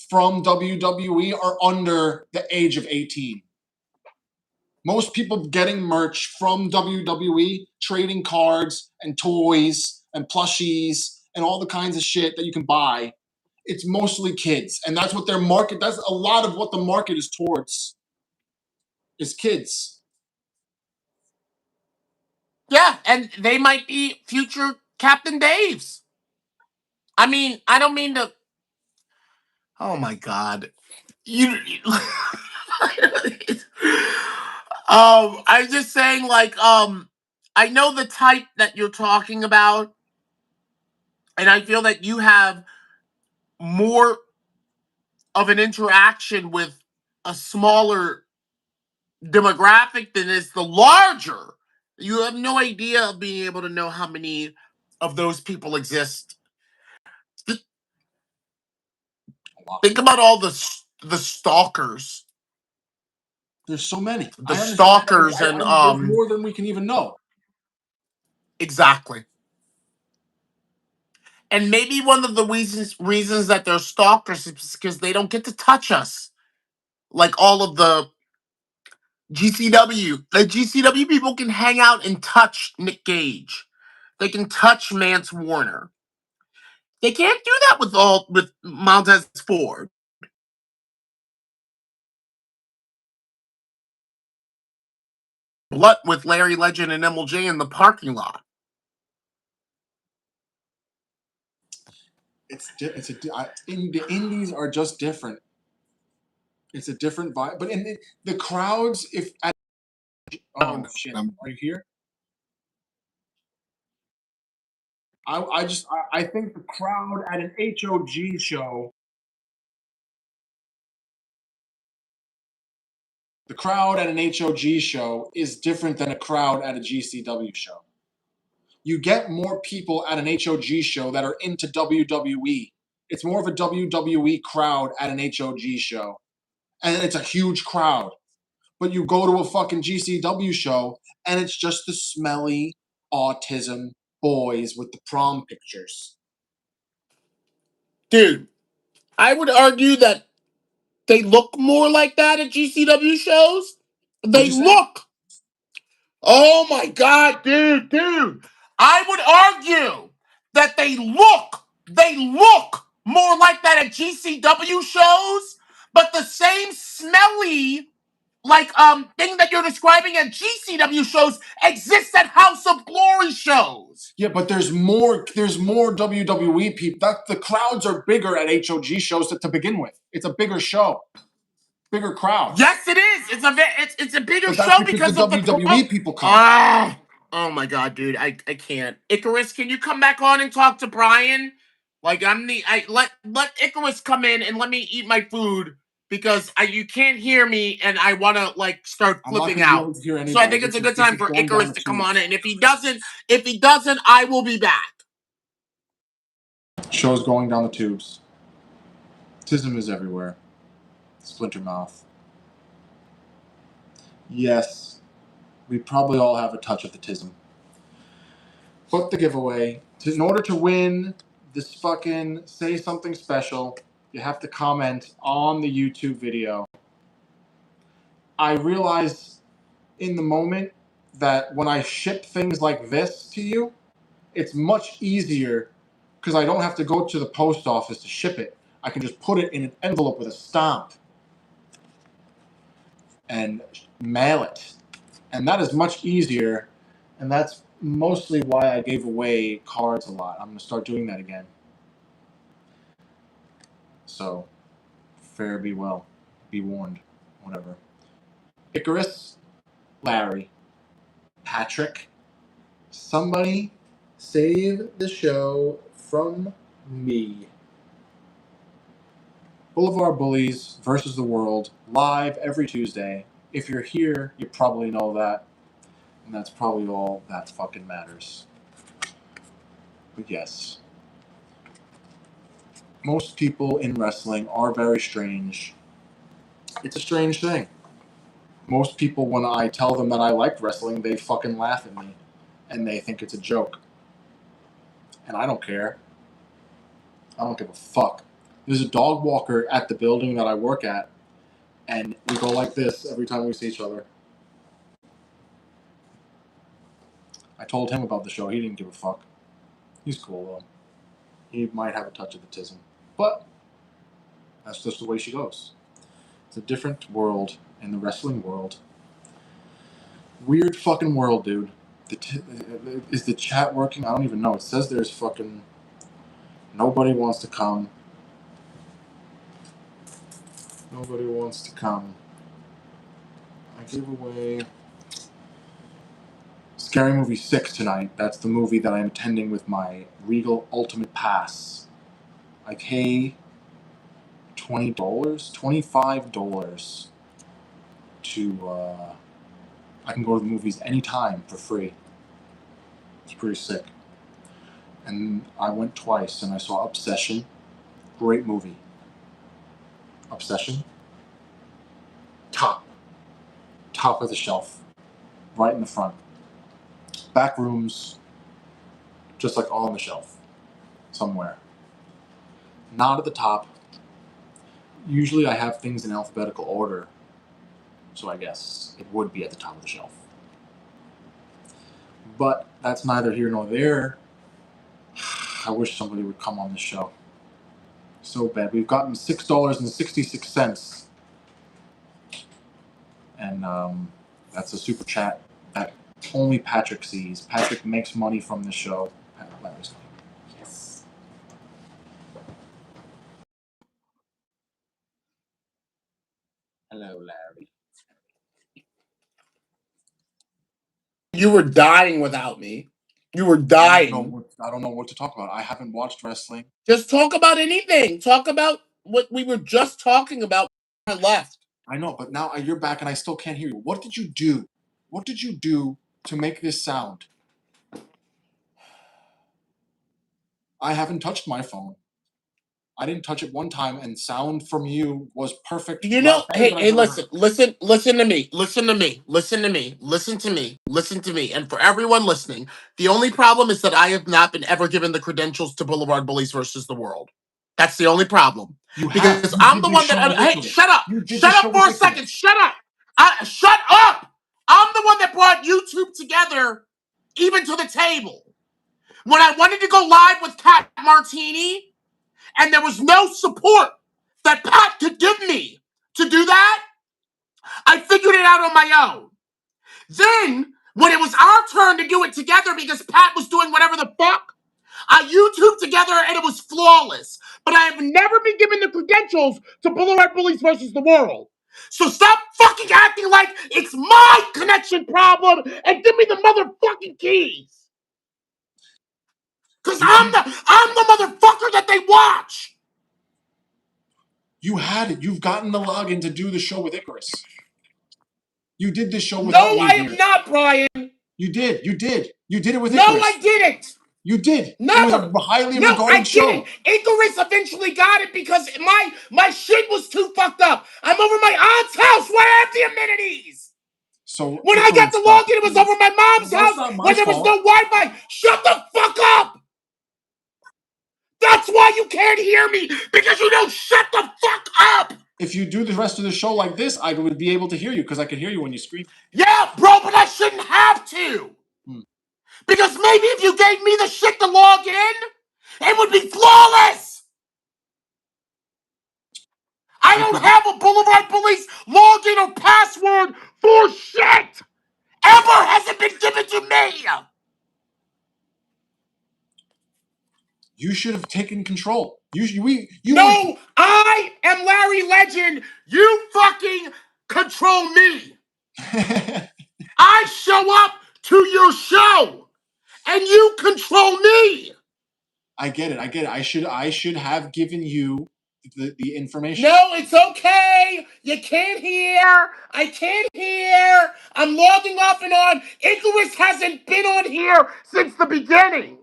from WWE are under the age of 18. Most people getting merch from WWE, trading cards and toys and plushies and all the kinds of shit that you can buy, it's mostly kids. And that's what their market, that's a lot of what the market is towards, is kids. Yeah, and they might be future Captain Daves. I mean, I don't mean to. Oh my God, I'm just saying, I know the type that you're talking about, and I feel that you have more of an interaction with a smaller demographic than is the larger. You have no idea of being able to know how many of those people exist. Think about all the stalkers. There's so many. The I understand. stalkers and There's more than we can even know. exactly. And maybe one of the reasons that they're stalkers is because they don't get to touch us like all of the GCW. The GCW people can hang out and touch Nick Gage. They can touch Mance Warner. They can't do that with Montez Ford. What with Larry Legend and MLJ in the parking lot? The indies are just different. It's a different vibe, but in the crowds, No. shit, are you here? I think the crowd at an HOG show. The crowd at an HOG show is different than a crowd at a GCW show. You get more people at an HOG show that are into WWE. It's more of a WWE crowd at an HOG show. And it's a huge crowd. But you go to a fucking GCW show and it's just the smelly autism boys with the prom pictures. Dude, I would argue that they look more like that at GCW shows. What'd They you say? look. Oh my god, dude. I would argue that they look more like that at GCW shows, but the same smelly thing that you're describing at GCW shows exists at House of Glory shows. Yeah, but there's more WWE people. The crowds are bigger at HOG shows to begin with. It's a bigger show. Bigger crowd. Yes, it is. It's a bigger But that's show because the of WWE people come. Oh my god, dude, I can't. Icarus, can you come back on and talk to Brian? Let Icarus come in and let me eat my food because you can't hear me and I want to start flipping out. So I think it's a good time for Icarus to come on it, and if he doesn't, I will be back. Show's going down the tubes. Tism is everywhere. Splinter mouth. Yes, we probably all have a touch of the tism. But the giveaway, in order to win this fucking Say Something Special, you have to comment on the YouTube video. I realize in the moment that when I ship things like this to you, it's much easier because I don't have to go to the post office to ship it. I can just put it in an envelope with a stamp and mail it. And that is much easier, and that's mostly why I gave away cards a lot. I'm going to start doing that again. So, fare be well. Be warned. Whatever. Icarus, Larry, Patrick, somebody save the show from me. Blvd Bullies versus the World, live every Tuesday. If you're here, you probably know that. And that's probably all that fucking matters. But yes. Most people in wrestling are very strange. It's a strange thing. Most people, when I tell them that I like wrestling, they fucking laugh at me. And they think it's a joke. And I don't care. I don't give a fuck. There's a dog walker at the building that I work at. And we go like this every time we see each other. I told him about the show. He didn't give a fuck. He's cool, though. He might have a touch of the tism. But that's just the way she goes. It's a different world in the wrestling world. Weird fucking world, dude. Is the chat working? I don't even know. It says there's fucking... Nobody wants to come. Nobody wants to come. I gave away... Scary Movie 6 tonight. That's the movie that I'm attending with my Regal Ultimate Pass. Like, hey, $20, $25 to I can go to the movies anytime for free. It's pretty sick. And I went twice and I saw Obsession. Great movie. Obsession. Top of the shelf. Right in the front. Back rooms, just like all on the shelf. Somewhere. Not at the top. Usually I have things in alphabetical order, so I guess it would be at the top of the shelf. But that's neither here nor there. I wish somebody would come on this show. So bad. We've gotten $6.66. And that's a super chat that only Patrick sees. Patrick makes money from the show. Yes. Hello, Larry. You were dying without me. You were I dying. don't know what to talk about. I haven't watched wrestling. Just talk about anything. Talk about what we were just talking about when I left. I know, but now you're back and I still can't hear you. What did you do? What did you do to make this sound? I haven't touched my phone. I didn't touch it one time, and sound from you was perfect. You know, hey, listen to me. Listen to me. And for everyone listening, the only problem is that I have not been ever given the credentials to Boulevard Bullies versus the World. That's the only problem. Because I'm the one that. Hey, shut up! Shut up for a second! Shut up! Shut up! I'm the one that brought YouTube together, even to the table. When I wanted to go live with Pat Martini, and there was no support that Pat could give me to do that, I figured it out on my own. Then, when it was our turn to do it together because Pat was doing whatever the fuck, I YouTube together and it was flawless. But I have never been given the credentials to Boulevard Bullies versus the World. So stop fucking acting like it's my connection problem and give me the motherfucking keys. Because I'm the motherfucker that they watch. You had it. You've gotten the login to do the show with Icarus. You did this show without me. No, I have not, Brian. You did. You did it with No, Icarus. I didn't. You did. Never. It was a highly regarded show. Didn't. Icarus eventually got it because my shit was too fucked up. I'm over my aunt's house where I have the amenities. So when I got the login, it was over my mom's house where there was no Wi-Fi. Shut the fuck up. That's why you can't hear me, because you don't shut the fuck up. If you do the rest of the show like this, I would be able to hear you because I could hear you when you scream. Yeah, bro, but I shouldn't have to. Because maybe if you gave me the shit to log in, it would be flawless. I don't have a Boulevard Bullies login or password for shit. Ever hasn't been given to me. You should have taken control. I am Larry Legend. You fucking control me. I show up to your show, and you control me. I get it. I should have given you the information. No, it's okay. You can't hear. I can't hear. I'm logging off and on. Icarus hasn't been on here since the beginning.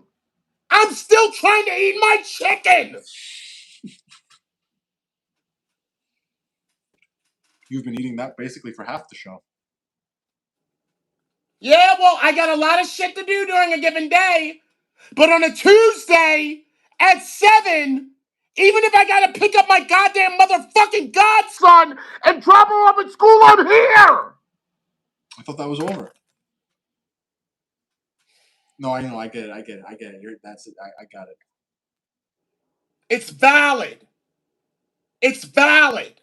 I'm still trying to eat my chicken. You've been eating that basically for half the show. Yeah, well, I got a lot of shit to do during a given day. But on a Tuesday at 7, even if I gotta pick up my goddamn motherfucking godson and drop her off at school, I'm here. I thought that was over. No, I know. I get it. That's it. I got it. It's valid. It's valid.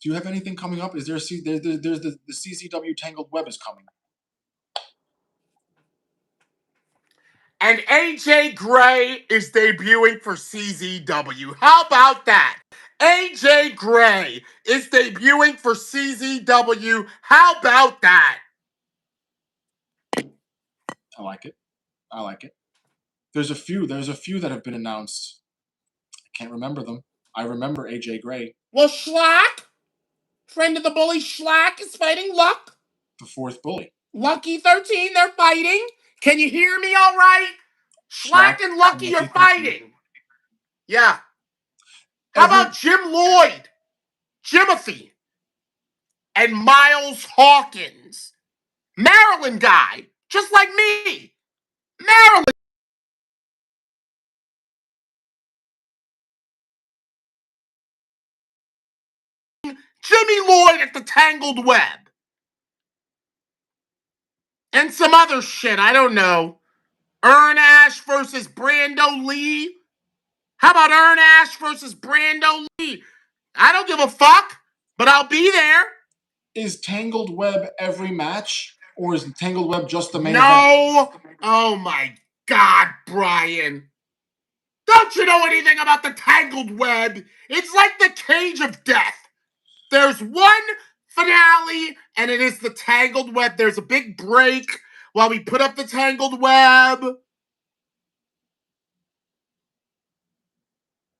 Do you have anything coming up? Is there there's the CZW Tangled Web is coming. And AJ Gray is debuting for CZW. How about that? AJ Gray is debuting for CZW. How about that? I like it. I like it. There's a few that have been announced. I can't remember them. I remember AJ Gray, Well, Schlack, friend of the bully Schlack, is fighting Luck. the fourth bully. Lucky 13, they're fighting. Can you hear me all right? Schlack and Lucky are fighting. Yeah. How about Jim Lloyd, Jimothy, and Miles Hawkins? Maryland guy, just like me. Maryland. Jimmy Lloyd at the Tangled Web. And some other shit, I don't know. Ash versus Brando Lee. How about Ash versus Brando Lee? I don't give a fuck, but I'll be there. Is Tangled Web every match? Or is Tangled Web just the main event? No. Oh my God, Brian. Don't you know anything about the Tangled Web? It's like the Cage of Death. There's one finale, and it is the Tangled Web. There's a big break while we put up the Tangled Web.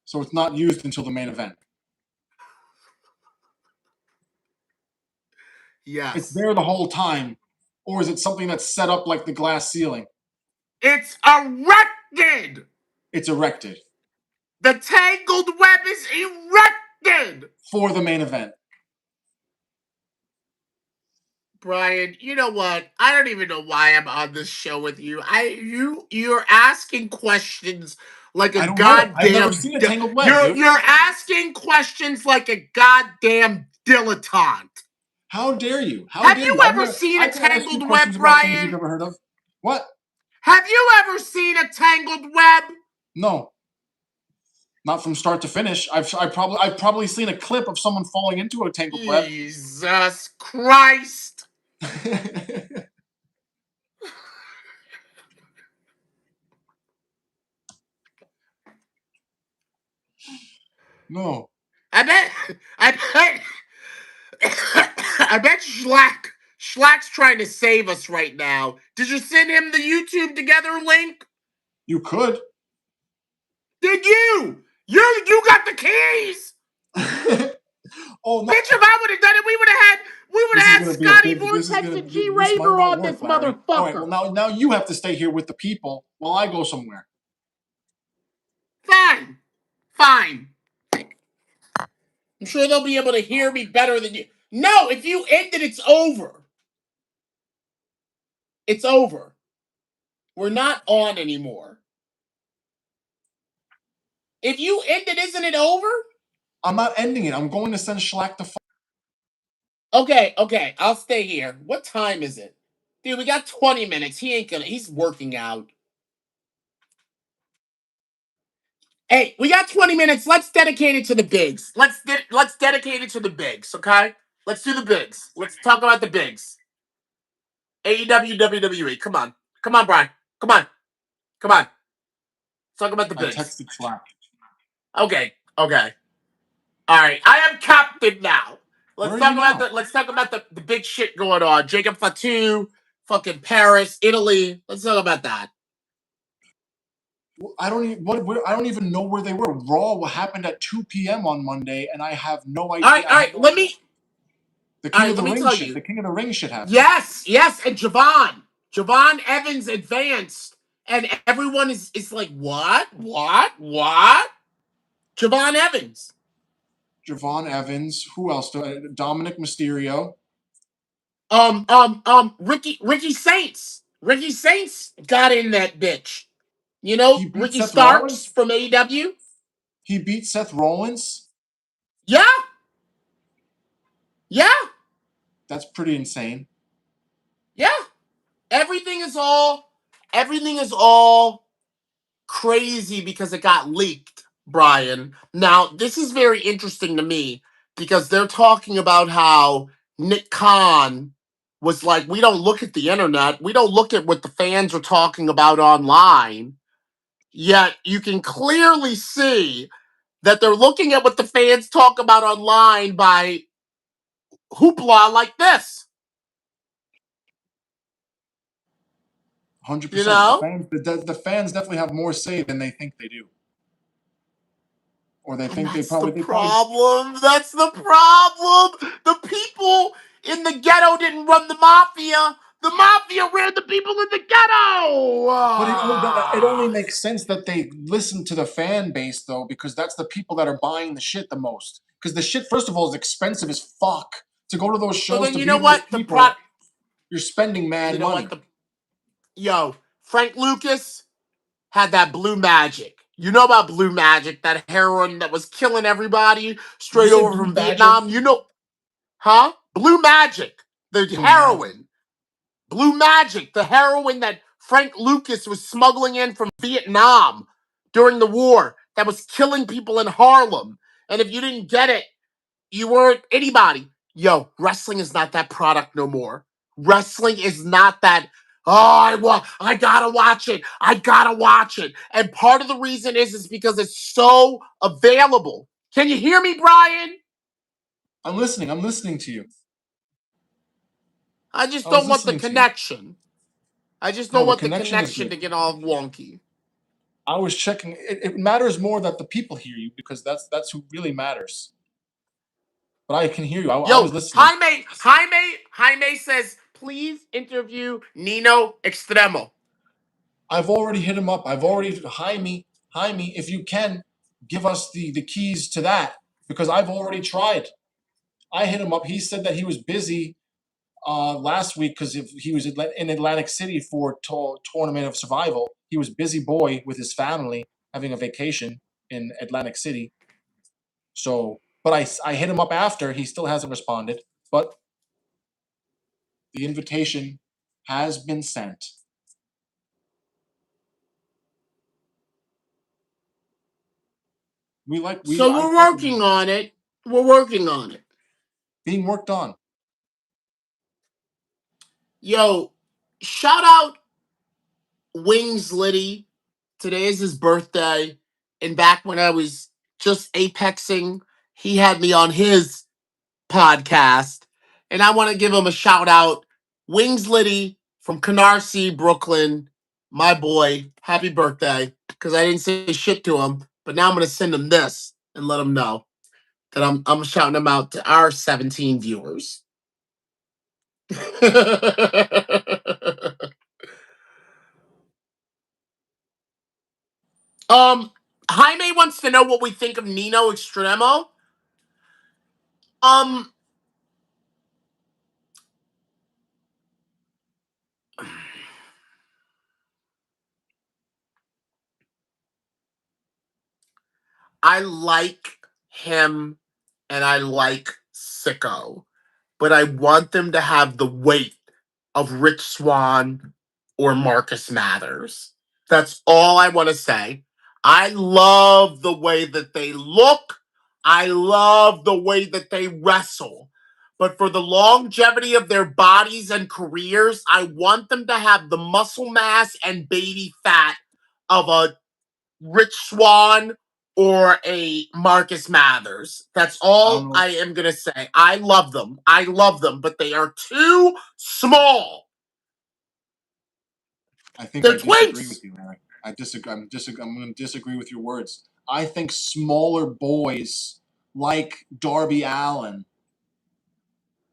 So it's not used until the main event. Yes. It's there the whole time. Or is it something that's set up like the glass ceiling? It's erected. It's erected. The Tangled Web is erected. For the main event. Brian, you know what? I don't even know why I'm on this show with you. You're asking questions like a goddamn. I've never seen a Tangled Web. You're asking questions like a goddamn dilettante. How dare you? Have you ever seen a Tangled Web, Brian? You've never heard of? What? Have you ever seen a Tangled Web? No. Not from start to finish. I've probably seen a clip of someone falling into a Tangled Web. Jesus Christ. No. I bet Schlack's trying to save us right now. Did you send him the YouTube Together link? You could. Did you? You got the keys. Oh no! Bitch, if I would have done it, we would have had Scotty Vortex and G Raver on this motherfucker. All right, well now you have to stay here with the people while I go somewhere. Fine. I'm sure they'll be able to hear me better than you. No, if you end it, it's over. It's over. We're not on anymore. If you end it, isn't it over? I'm not ending it. I'm going to send Schlack to. Okay. I'll stay here. What time is it? Dude, we got 20 minutes. He's working out. Hey, we got 20 minutes. Let's dedicate it to the bigs. Let's dedicate it to the bigs, okay? Let's do the bigs. Let's talk about the bigs. AEW, WWE. Come on, Brian. Come on. Let's talk about the bigs. I texted Schlack. Okay. All right. I am captain now. Let's talk about the big shit going on. Jacob Fatu, fucking Paris, Italy. Let's talk about that. I don't even know where they were. Raw happened at 2 p.m. on Monday, and I have no idea. All right. Let me tell you. The King of the Ring shit happened. Yes, and Javon Evans advanced, and everyone is like, what? Javon Evans. Who else? Dominic Mysterio. Ricky Saints. Ricky Saints got in that bitch. You know, Ricky Seth Starks Rollins? from AEW. He beat Seth Rollins. Yeah. That's pretty insane. Yeah. Everything is all crazy because it got leaked, Brian. Now, this is very interesting to me because they're talking about how Nick Khan was like, we don't look at the internet. We don't look at what the fans are talking about online. Yet you can clearly see that they're looking at what the fans talk about online by hoopla like this. You 100%. know? The fans definitely have more say than they think they do, or they And think they that's the probably. problem. That's the problem. The people in the ghetto didn't run the mafia. The mafia ran the people in the ghetto. But it only makes sense that they listen to the fan base though, because that's the people that are buying the shit the most. Because the shit, first of all, is expensive as fuck to go to those So shows then to you be know with those what? people. You're spending You mad know money. what? Frank Lucas had that blue magic. You know about blue magic, that heroin that was killing everybody Did you straight say over Blue from Badger? Vietnam. You know, huh? Blue magic, the Blue Magic. heroin. Blue magic, the heroin that Frank Lucas was smuggling in from Vietnam during the war that was killing people in Harlem. And if you didn't get it, you weren't anybody. Yo, wrestling is not that product no more. Wrestling is not that. Oh, I gotta watch it. I gotta watch it. And part of the reason is because it's so available. Can you hear me, Brian? I'm listening. I'm listening to you. I just I was don't want the listening to you. connection. I just No, don't the want the connection is connection good. to get all wonky. I was checking. It matters more that the people hear you because that's who really matters. But I can hear you. I was Yo, listening. Jaime says, please interview Nino Extremo. I've already hit him up. I've already Jaime, if you can, give us the keys to that because I've already tried. I hit him up. He said that he was busy last week because if he was in Atlantic City for Tournament of Survival. He was busy boy with his family having a vacation in Atlantic City. So, but I hit him up after. He still hasn't responded. But the invitation has been sent. So I we're fuck with working him. on it. We're working on it. Being worked on. Yo, shout out Wings Liddy. Today is his birthday. And back when I was just apexing, he had me on his podcast. And I want to give him a shout out. Wings Liddy from Canarsie, Brooklyn. My boy. Happy birthday. Because I didn't say shit to him. But now I'm going to send him this and let him know that I'm shouting him out to our 17 viewers. Jaime wants to know what we think of Nino Extremo. Um, I like him and I like Sicko, but I want them to have the weight of Rich Swann or Marcus Mathers. That's all I want to say. I love the way that they look. I love the way that they wrestle. But for the longevity of their bodies and careers, I want them to have the muscle mass and baby fat of a Rich Swann or a Marcus Mathers. That's I don't all know. I am going to say. I love them. I love them, but they are too small. I think I They're disagree with twinks. you, Eric. I disagree. I'm going to disagree with your words. I think smaller boys like Darby Allin,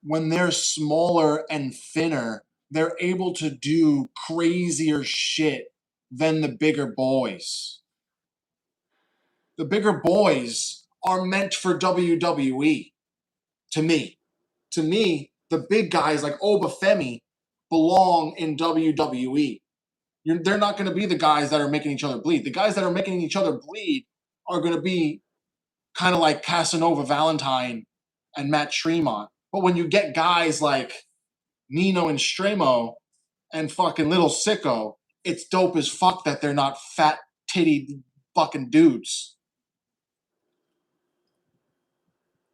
when they're smaller and thinner, they're able to do crazier shit than the bigger boys. The bigger boys are meant for WWE. To me, the big guys like Obafemi belong in WWE. They're not going to be the guys that are making each other bleed. The guys that are making each other bleed are going to be kind of like Casanova Valentine and Matt Tremont. But when you get guys like Nino and Stremo and fucking Little Sicko, it's dope as fuck that they're not fat titty fucking dudes.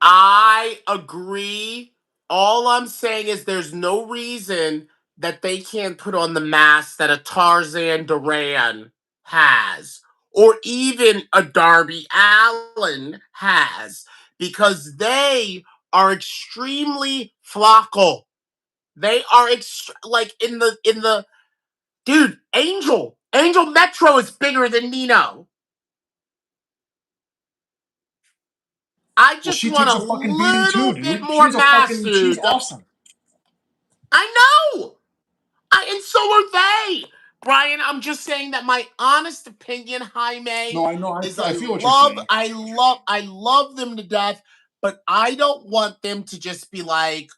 I agree. All I'm saying is there's no reason that they can't put on the mask that a Tarzan Duran has, or even a Darby Allen has, because they are extremely flacco. They are like in the Dude, Angel Metro is bigger than Nino. I Well, just she want takes a a fucking beating too, little bit dude. more mass, She's dude. awesome. I know. And so are they. Brian, I'm just saying that my honest opinion, Jaime, No, I know. is I feel what you're saying. I love them to death, but I don't want them to just be like,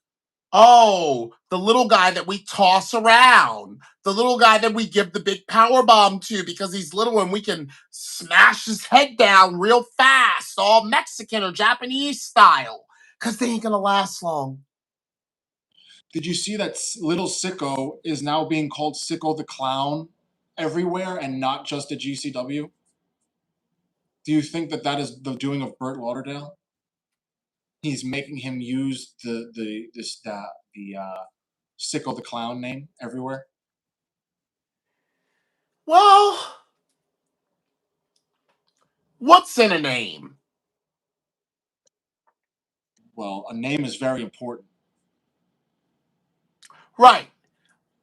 oh, the little guy that we toss around, the little guy that we give the big power bomb to because he's little and we can smash his head down real fast, all Mexican or Japanese style, because they ain't gonna last long. Did you see that Little Sicko is now being called Sicko the Clown everywhere and not just at GCW? Do you think that that is the doing of Burt Lauderdale? He's making him use the Sicko the Clown name everywhere. Well, what's in a name? Well, a name is very important. Right.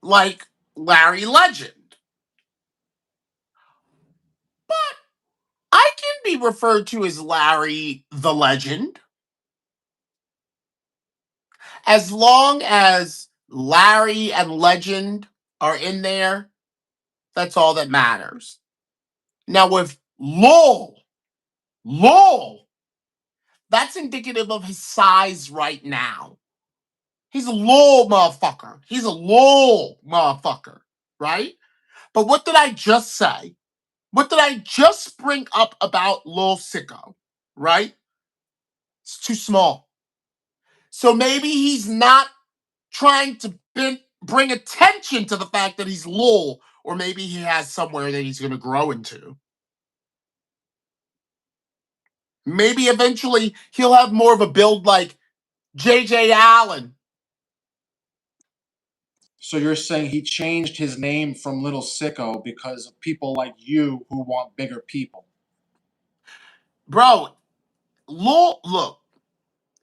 Like Larry Legend. But I can be referred to as Larry the Legend. As long as Larry and Legend are in there, that's all that matters. Now with Lowell, that's indicative of his size right now. He's a Lowell motherfucker. He's a Lowell motherfucker, right? But what did I just say? What did I just bring up about Lil Sicko? Right? It's too small. So maybe he's not trying to bring attention to the fact that he's Lil, or maybe he has somewhere that he's going to grow into. Maybe eventually he'll have more of a build like JJ Allen. So you're saying he changed his name from Little Sicko because of people like you who want bigger people? Bro, look,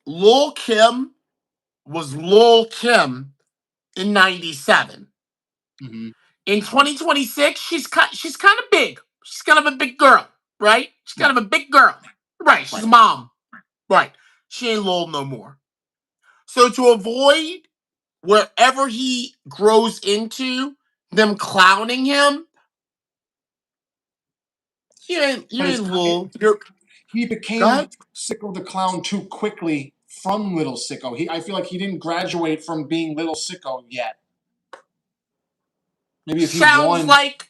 Lil Kim was Lil Kim in 97. Mm-hmm. In 2026, she's kind of big. She's kind of a big girl, right? She's kind Right. of a big girl. Right, she's Right. a mom. Right. She ain't Lil no more. So to avoid wherever he grows into them clowning him, you But ain't Lil. You're he go became ahead. Sicko the Clown too quickly from Little Sicko. I feel like he didn't graduate from being Little Sicko yet. Maybe if he Sounds won like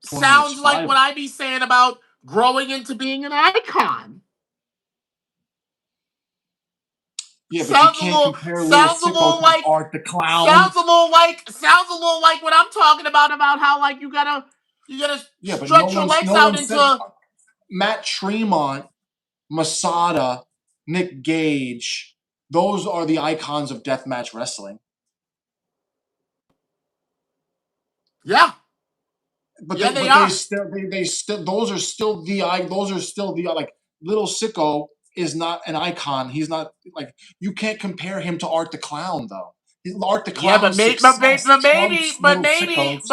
when he was sounds like 5. what I be saying about growing into being an icon. Yeah, but you Sounds a can't little compare Little sounds a Sicko little to like Art the Clown. sounds a little like what I'm talking about how like you gotta Yeah, but stretch your legs no out one into said Matt Tremont, Masada, Nick Gage. Those are the icons of deathmatch wrestling. yeah. But Yeah, they they are. still they still those are still the like Little Sicko is not an icon. He's not like you can't compare him to Art the Clown though. Art the Yeah, Clown's success trumps Little Sicko's.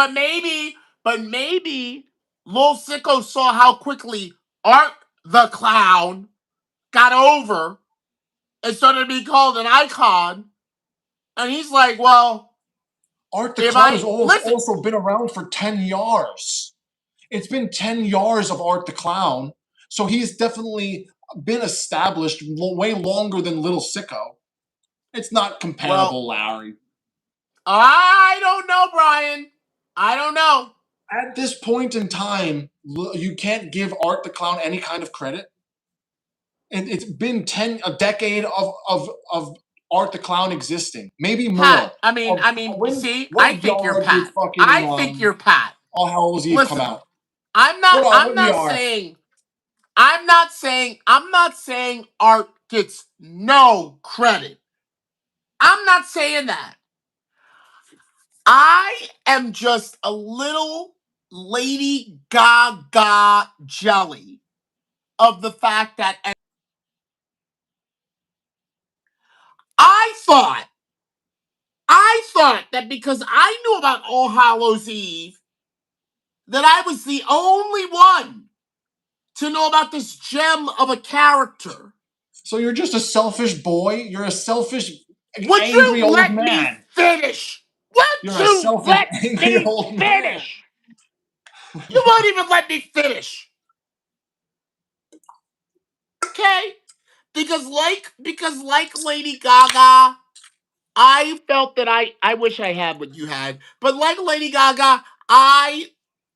but maybe Lil Sicko saw how quickly Art the Clown got over and started to be called an icon. And he's like, well, Art the if Clown has I always listen, also been around for 10 years. It's been 10 years of Art the Clown. So he's definitely been established way longer than Little Sicko. It's not well, comparable, Larry. I don't know, Brian. I don't know. At this point in time, you can't give Art the Clown any kind of credit. And it's been a decade of Art the Clown existing, maybe Pat, more. you When see, I what think you're yard did Pat. fucking I think you're Pat. All Hallows Eve come Listen, out? What I'm not year? saying I'm not saying art gets no credit. I'm not saying that. I am just a little Lady Gaga jelly of the fact that I thought I thought that because I knew about All Hallows Eve that I was the only one to know about this gem of a character. So you're just a selfish boy? You're a selfish, Would angry you old let me man. finish? Would You're a you selfish, let angry me old man. finish? You won't even let me finish. Okay? Because like Lady Gaga, I felt that I wish I had what you had. But like Lady Gaga, I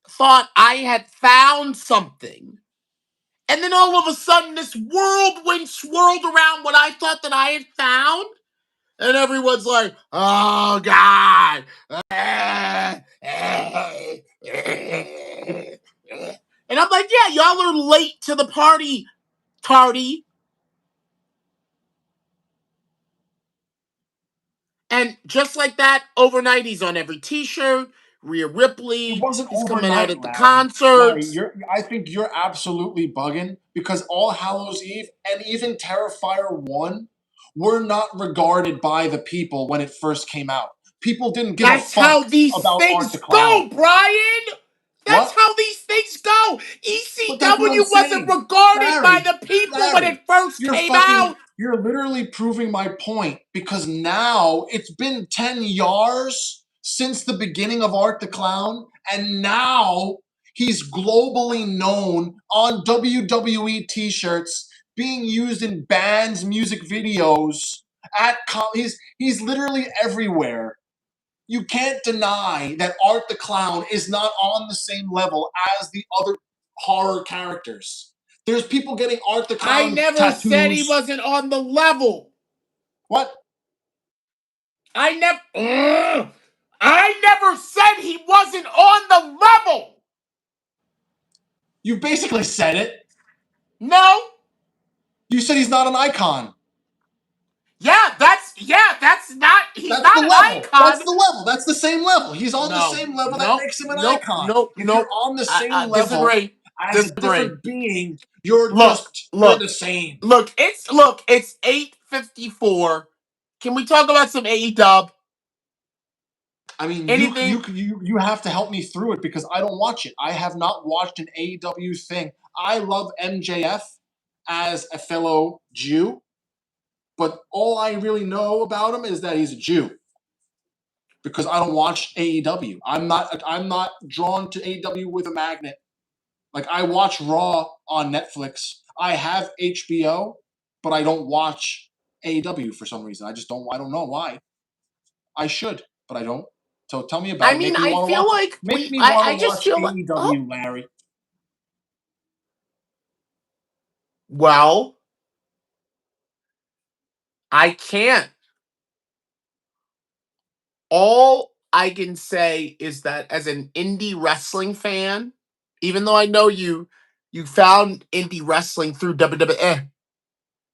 thought I had found something. And then all of a sudden this whirlwind swirled around what I thought that I had found. And everyone's like, oh God. And I'm like, yeah, y'all are late to the party, tardy. And just like that, overnight he's on every t-shirt. Rhea It Ripley, wasn't he's coming out overnight, at the Larry. Larry, concerts. I think you're absolutely bugging because All Hallows Eve and even Terrifier 1 were not regarded by the people when it first came out. People didn't give a That's how fuck these about Art things the Clown. go, Brian. That's What? how these things go. But that's what I'm ECW wasn't saying. regarded by Larry, the people when Larry, it first came out. you're literally proving my point because now it's been 10 years since the beginning of Art the Clown, and now he's globally known on WWE t-shirts, being used in bands, music videos, he's literally everywhere. You can't deny that Art the Clown is not on the same level as the other horror characters. There's people getting Art the I Clown never said he tattoos. wasn't on the level. What? I never said he wasn't on the level. You basically said it. No. You said he's not an icon. That's not. He's That's the not an level. icon. That's the level. That's the same level. He's on the same level that makes him an icon. If you're on the same I level disagree. as a different being, you're the same. It's 8:54. Can we talk about some AEW? I mean, Anything? you have to help me through it because I don't watch it. I have not watched an AEW thing. I love MJF as a fellow Jew, but all I really know about him is that he's a Jew. Because I don't watch AEW. I'm not drawn to AEW with a magnet. Like I watch Raw on Netflix. I have HBO, but I don't watch AEW for some reason. I don't know why. I should, but I don't. So tell me about I it. mean, Make me I want to feel watch. like Make me want I to just watch feel like. AEW, Larry. Well, I can't. All I can say is that as an indie wrestling fan, even though I know you found indie wrestling through WWE,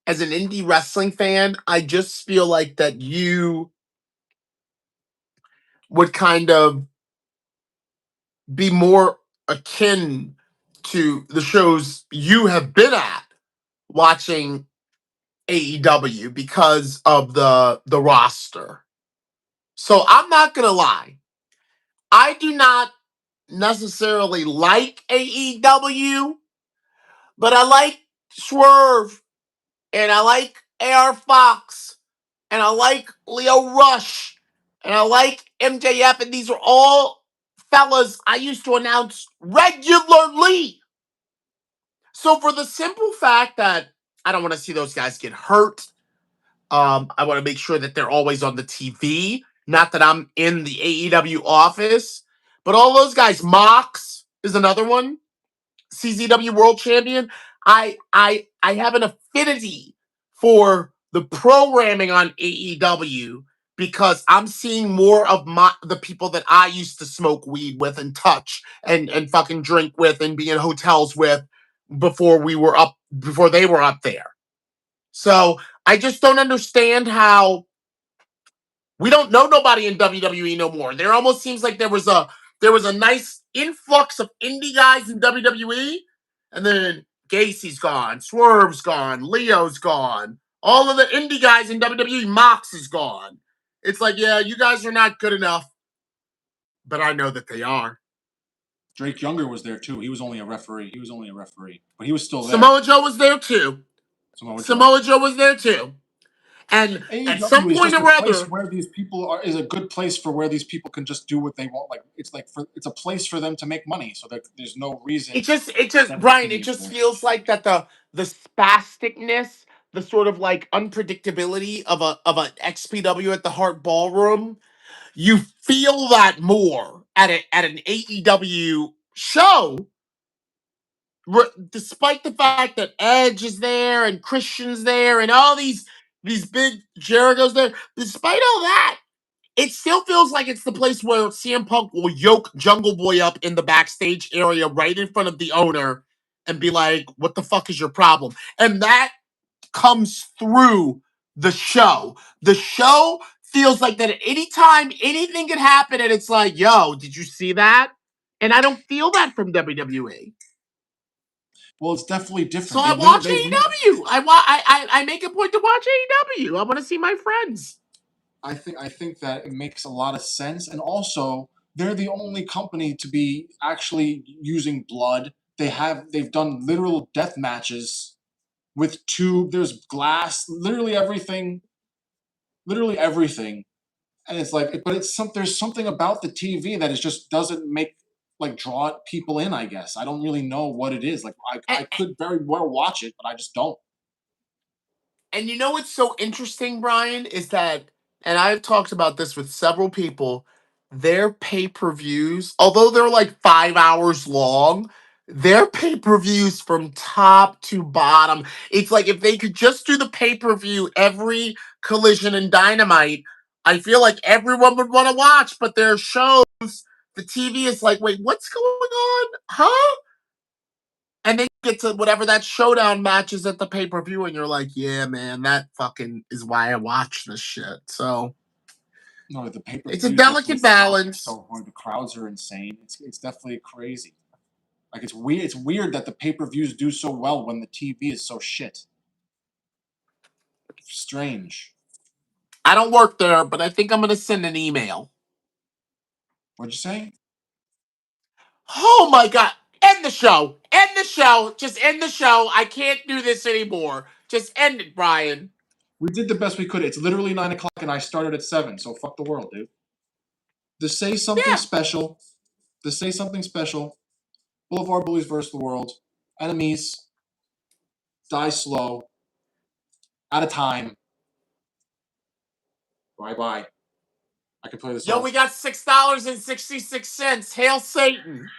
as an indie wrestling fan, I just feel like that you would kind of be more akin to the shows you have been at watching AEW because of the roster. So I'm not gonna lie. I do not necessarily like AEW, but I like Swerve and I like AR Fox and I like Leo Rush and I like MJF, and these are all fellas I used to announce regularly. So for the simple fact that I don't want to see those guys get hurt, I want to make sure that they're always on the TV. Not that I'm in the AEW office, but all those guys. Mox is another one. CZW World Champion. I have an affinity for the programming on AEW because I'm seeing more of the people that I used to smoke weed with and touch and fucking drink with and be in hotels with before they were up there. So I just don't understand how we don't know nobody in WWE no more. There almost seems like there was a nice influx of indie guys in WWE, and then Gacy's gone, Swerve's gone, Leo's gone, all of the indie guys in WWE, Mox is gone. It's like, yeah, you guys are not good enough, but I know that they are. Drake Younger was there too. He was only a referee. But he was still there. Samoa Joe was there too. Samoa Joe was there too. And at some AEW is point just or a place other, where these people are, is a good place for where these people can just do what they want. Like it's a place for them to make money. So there's no reason. Brian, it just feels like that the spasticness, the sort of like unpredictability of an XPW at the Heart Ballroom, you feel that more at an AEW show. Despite the fact that Edge is there and Christian's there and all these big Jericho's there, despite all that, it still feels like it's the place where CM Punk will yoke Jungle Boy up in the backstage area right in front of the owner and be like, "What the fuck is your problem?" And that comes through the show. The show feels like that at any time anything could happen, and it's like, "Yo, did you see that?" And I don't feel that from WWE. Well, it's definitely different. So I watch AEW. I make a point to watch AEW. I want to see my friends. I think that it makes a lot of sense, and also they're the only company to be actually using blood. They've done literal death matches with tube. There's glass, literally everything, and it's like, but there's something about the TV that it just doesn't make like draw people in. I guess I don't really know what it is. Like I could very well watch it, but I just don't. And you know what's so interesting, Brian, is that, and I've talked about this with several people, their pay-per-views, although they're like 5 hours long, their pay-per-views from top to bottom, it's like if they could just do the pay-per-view every Collision and Dynamite, I feel like everyone would want to watch, but their shows, the TV is like, wait, what's going on? Huh? And then you get to whatever that showdown match is at the pay per view, and you're like, yeah, man, that fucking is why I watch this shit. So, no, the pay per view. It's a delicate balance. So hard. The crowds are insane. It's definitely crazy. Like it's weird. It's weird that the pay per views do so well when the TV is so shit. Strange. I don't work there, but I think I'm gonna send an email. What'd you say? Oh my god! End the show. End the show. Just end the show. I can't do this anymore. Just end it, Brian. We did the best we could. It's literally 9:00, and I started at 7. So fuck the world, dude. To say something special. Blvd Bullies versus the world. Enemies. Die slow. Out of time. Bye. I can play this. Yo, we got $6.66. Hail Satan.